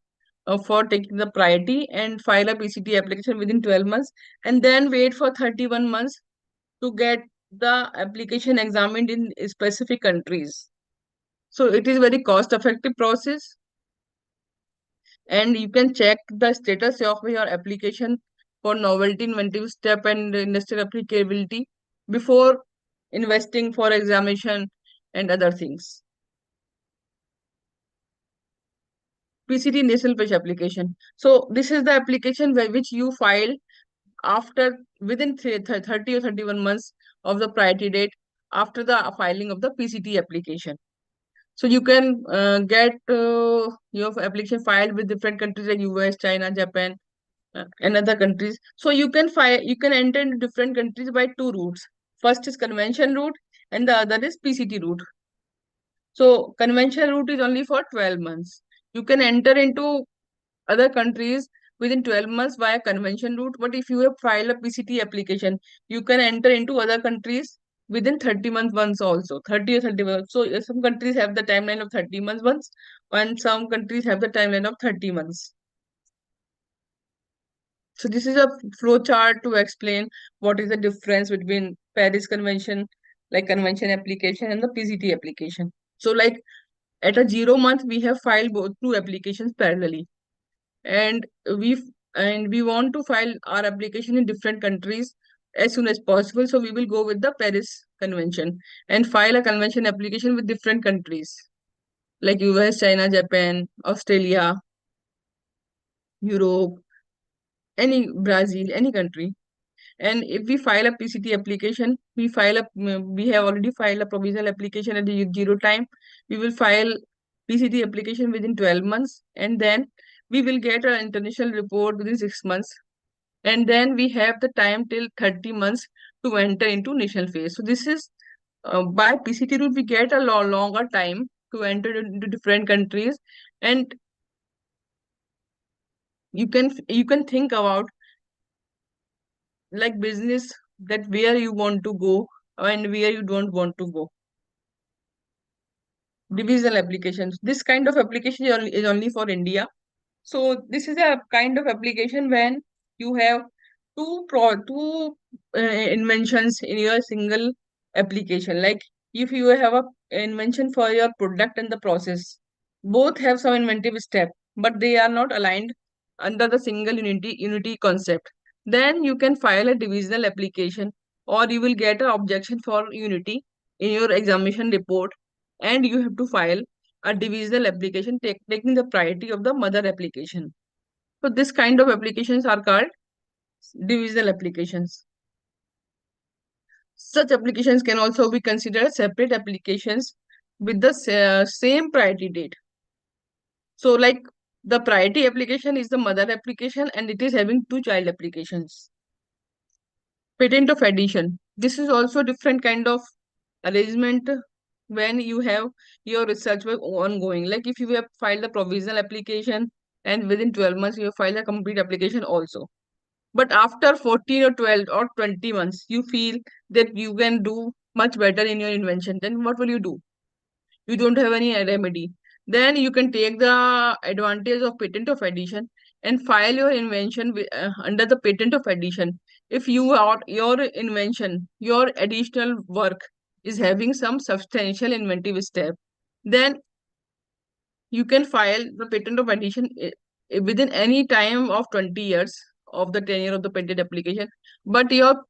for taking the priority and file a PCT application within 12 months, and then wait for 31 months to get the application examined in specific countries. So it is very cost effective process, and you can check the status of your application for novelty, inventive step, and industrial applicability before investing for examination and other things. PCT initial page application. So this is the application which you file after within 30 or 31 months of the priority date after the filing of the PCT application. So you can get your application filed with different countries like US, China, Japan, and other countries. So you can enter into different countries by two routes. First is convention route, and the other is PCT route. So convention route is only for 12 months. You can enter into other countries within 12 months via convention route, but if you have filed a PCT application, you can enter into other countries within 30 months once also, 30 or 30 months. So some countries have the timeline of 30 months once, and some countries have the timeline of 30 months. So this is a flow chart to explain what is the difference between Paris Convention, like convention application, and the PCT application. So like at a 0 month, we have filed both two applications parallelly, and we want to file our application in different countries as soon as possible. So we will go with the Paris Convention and file a convention application with different countries like US, China, Japan, Australia, Europe, Brazil, any country. And if we file a PCT application, we have already filed a provisional application at the 0 time. We will file PCT application within 12 months, and then we will get an international report within 6 months. And then we have the time till 30 months to enter into national phase. So this is by PCT route, we get a longer time to enter into different countries, and you can think about like business, that where you want to go and where you don't want to go. Divisional applications. This kind of application is only for India. So this is a kind of application when you have two inventions in your single application. Like if you have a invention for your product and the process, both have some inventive step, but they are not aligned under the single unity concept. Then you can file a divisional application, or you will get an objection for unity in your examination report, and you have to file a divisional application taking the priority of the mother application. So this kind of applications are called divisional applications. Such applications can also be considered separate applications with the same priority date. So like the priority application is the mother application and it is having two child applications. Patent of addition. This is also different kind of arrangement when you have your research work ongoing. Like if you have filed a provisional application and within 12 months you have filed a complete application also. But after 14 or 12 or 20 months, you feel that you can do much better in your invention. Then what will you do? You don't have any remedy. Then you can take the advantage of patent of addition and file your invention under the patent of addition. If your invention, your additional work is having some substantial inventive step, then you can file the patent of addition within any time of 20 years of the tenure of the patent application. But your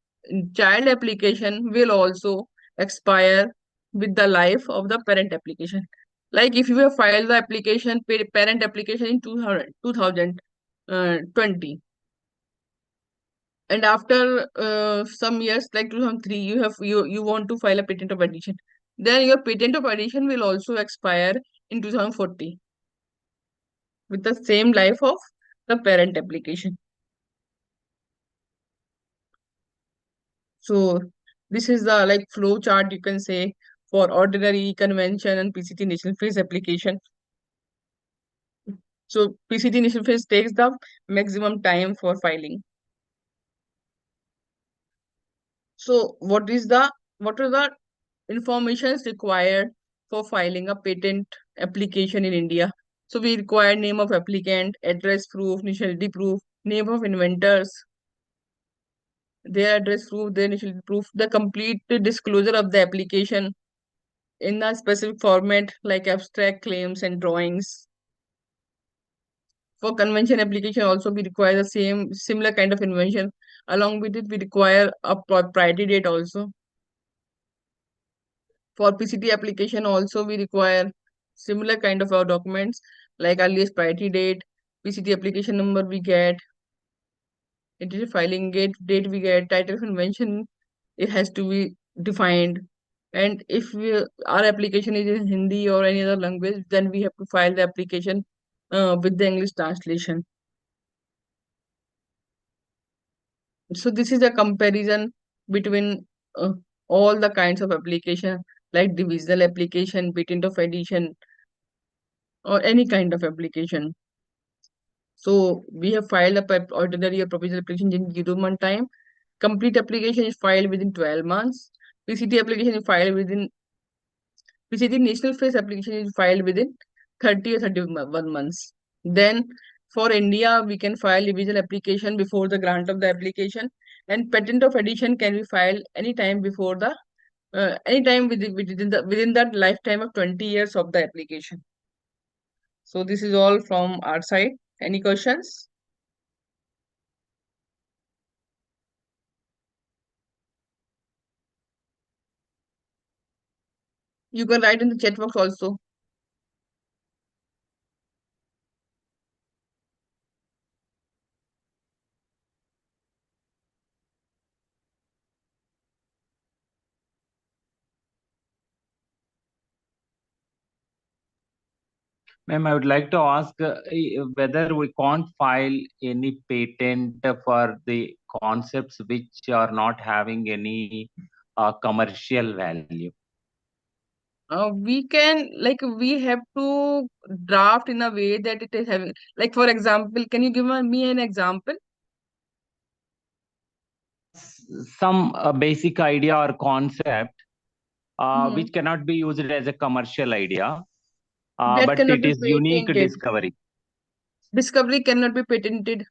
child application will also expire with the life of the parent application. Like if you have filed the application, parent application in 2020, and after some years, like 2003, you want to file a patent of addition, then your patent of addition will also expire in 2040 with the same life of the parent application. So this is the like flow chart, you can say, for ordinary, convention, and PCT initial phase application. So PCT initial phase takes the maximum time for filing. So what are the informations required for filing a patent application in India? So we require name of applicant, address proof, initiality proof, name of inventors, their address proof, their initial proof, the complete disclosure of the application in a specific format like abstract claims and drawings. For convention application also we require the similar kind of invention. Along with it, we require a priority date also. For PCT application also we require similar kind of documents like earliest priority date, PCT application number we get, it filing date we get, title of invention, it has to be defined. And if our application is in Hindi or any other language, then we have to file the application with the English translation. So this is a comparison between all the kinds of application, like divisional application, patent of addition, or any kind of application. So we have filed a ordinary or provisional application in 0 month time. Complete application is filed within 12 months. PCT application is filed within PCT national phase application is filed within 30 or 31 months. Then for India, we can file divisional application before the grant of the application, and patent of addition can be filed anytime before the anytime within that lifetime of 20 years of the application. So this is all from our side. Any questions? You can write in the chat box also. Ma'am, I would like to ask whether we can't file any patent for the concepts which are not having any commercial value. We can, like, we have to draft in a way that it is having, like, for example, can you give me an example? Some basic idea or concept Hmm. which cannot be used as a commercial idea, That but cannot it be is unique patented. discovery. Discovery cannot be patented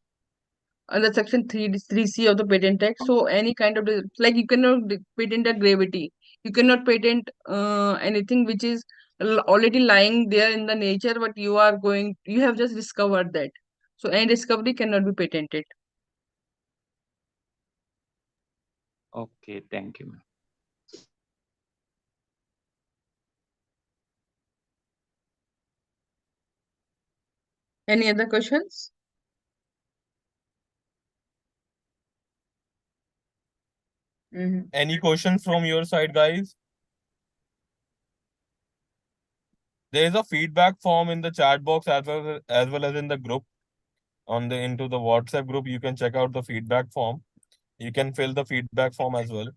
under section 3C of the Patent Act. So any kind of, like, you cannot patent a gravity. You cannot patent anything which is already lying there in the nature, but you have just discovered that. So any discovery cannot be patented. Okay, thank you. Any other questions? Any questions from your side, guys? There is a feedback form in the chat box as well as in the group. Into the WhatsApp group, you can check out the feedback form. You can fill the feedback form as well.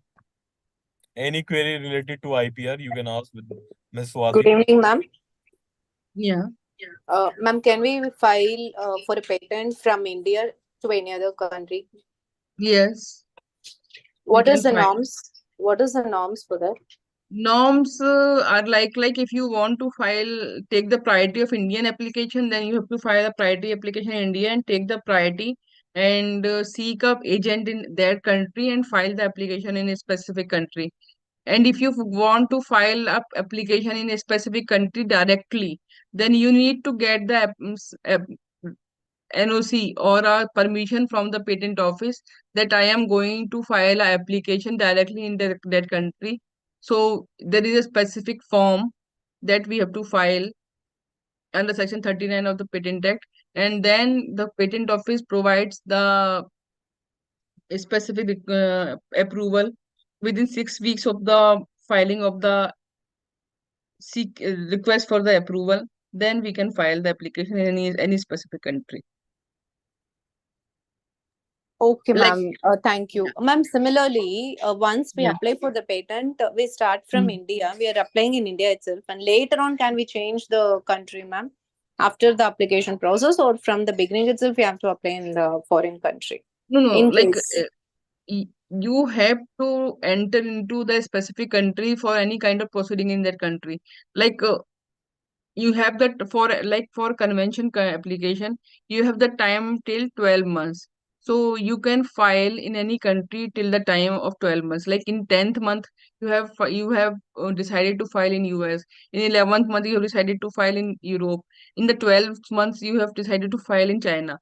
Any query related to IPR, you can ask with Ms. Good Swati. evening, ma'am. Yeah. Ma'am, can we file for a patent from India to any other country? Yes. What is the file. norms? What is the norms for that? Norms are like if you want to take the priority of Indian application, then you have to file a priority application in India and take the priority and seek up agent in their country and file the application in a specific country. And if you want to file up application in a specific country directly, then you need to get the NOC or a permission from the patent office that I am going to file an application directly in that country. So there is a specific form that we have to file under section 39 of the Patent Act, and then the patent office provides the specific approval within 6 weeks of the filing of the request for the approval. Then we can file the application in any specific country. Okay, Like, ma'am. Thank you. Ma'am, similarly, once we Yeah. apply for the patent, we start from India. We are applying in India itself. And later on, can we change the country, ma'am? After the application process, or from the beginning itself, we have to apply in the foreign country? No, In like case. you have to enter into the specific country for any kind of proceeding in that country. Like you have that for convention application, you have the time till 12 months. So you can file in any country till the time of 12 months. Like in 10th month, you have decided to file in US. In 11th month, you have decided to file in Europe. In the 12th months, you have decided to file in China.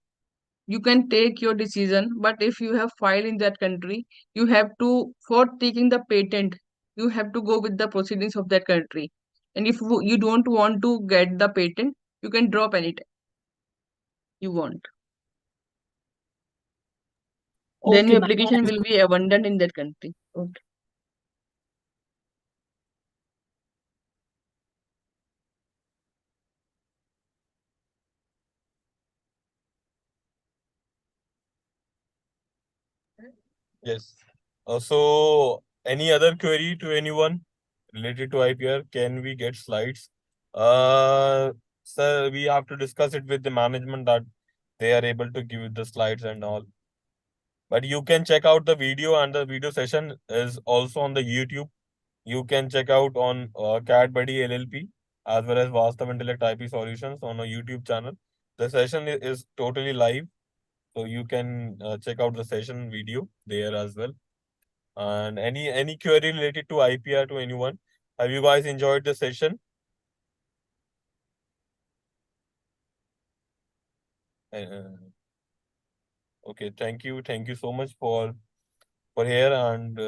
You can take your decision, but if you have filed in that country, you have to, for taking the patent, you have to go with the proceedings of that country. And if you don't want to get the patent, you can drop anytime you want. Then Okay, your ma'am. application will be abandoned in that country. Okay. Yes. So, any other query to anyone related to IPR? Can we get slides? Sir, we have to discuss it with the management that they are able to give the slides and all. But you can check out the video, and the video session is also on the YouTube. You can check out on Acadbuddy LLP as well as Vastav Intellect IP Solutions on a YouTube channel. The session is totally live, so you can check out the session video there as well. And any query related to IPR to anyone? Have you guys enjoyed the session? Okay, thank you so much for here and.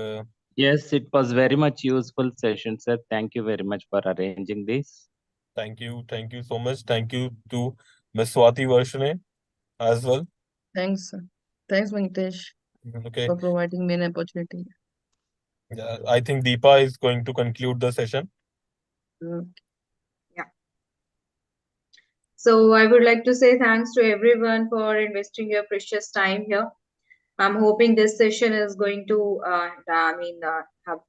Yes, it was very much useful session, sir. Thank you very much for arranging this. Thank you so much. Thank you to Ms. Swati Varshane as well. Thanks, sir. Thanks, Venkatesh, Okay. for providing me an opportunity. Yeah, I think Deepa is going to conclude the session. Yeah. So I would like to say thanks to everyone for investing your precious time here. I'm hoping this session is going to, have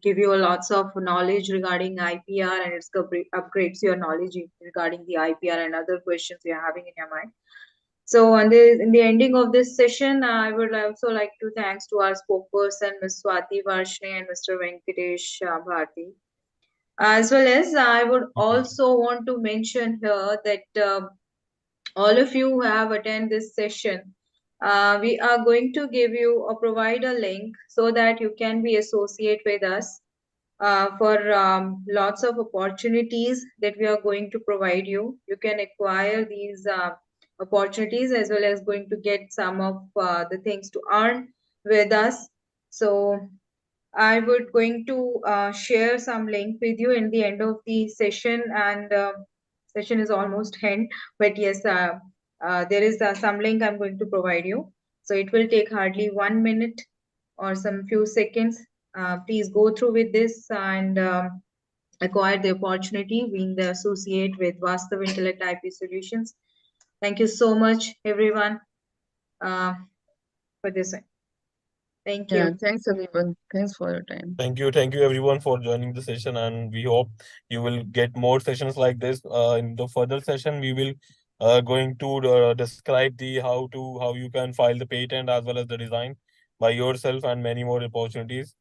give you lots of knowledge regarding IPR, and it's upgrades your knowledge regarding the IPR and other questions you're having in your mind. So in the ending of this session, I would also like to thanks to our spokesperson, Ms. Swati Varshne and Mr. Venkatesh Bharti. As well as I would also want to mention here that all of you who have attended this session, we are going to give you or provide a link so that you can be associate with us for lots of opportunities that we are going to provide you. You can acquire these opportunities as well as going to get some of the things to earn with us. So I would going to share some link with you in the end of the session, and session is almost end, but yes, there is some link I'm going to provide you. So it will take hardly 1 minute or some few seconds. Please go through with this and acquire the opportunity being the associate with Vastav Intellect IP Solutions. Thank you so much, everyone, for this. Thank you. Yeah, thanks everyone. Thanks for your time. Thank you everyone for joining the session, and we hope you will get more sessions like this. In the further session, we will going to describe the how you can file the patent as well as the design by yourself and many more opportunities.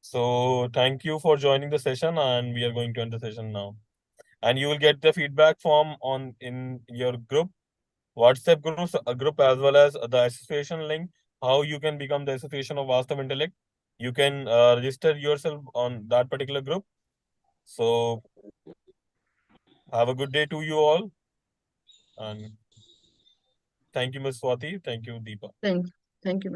So thank you for joining the session, and we are going to end the session now. And you will get the feedback form in your group, WhatsApp group as well as the association link. How you can become the association of Vastav Intellect. You can register yourself on that particular group. So have a good day to you all, and thank you, Ms. Swati. Thank you, Deepa. Thank you.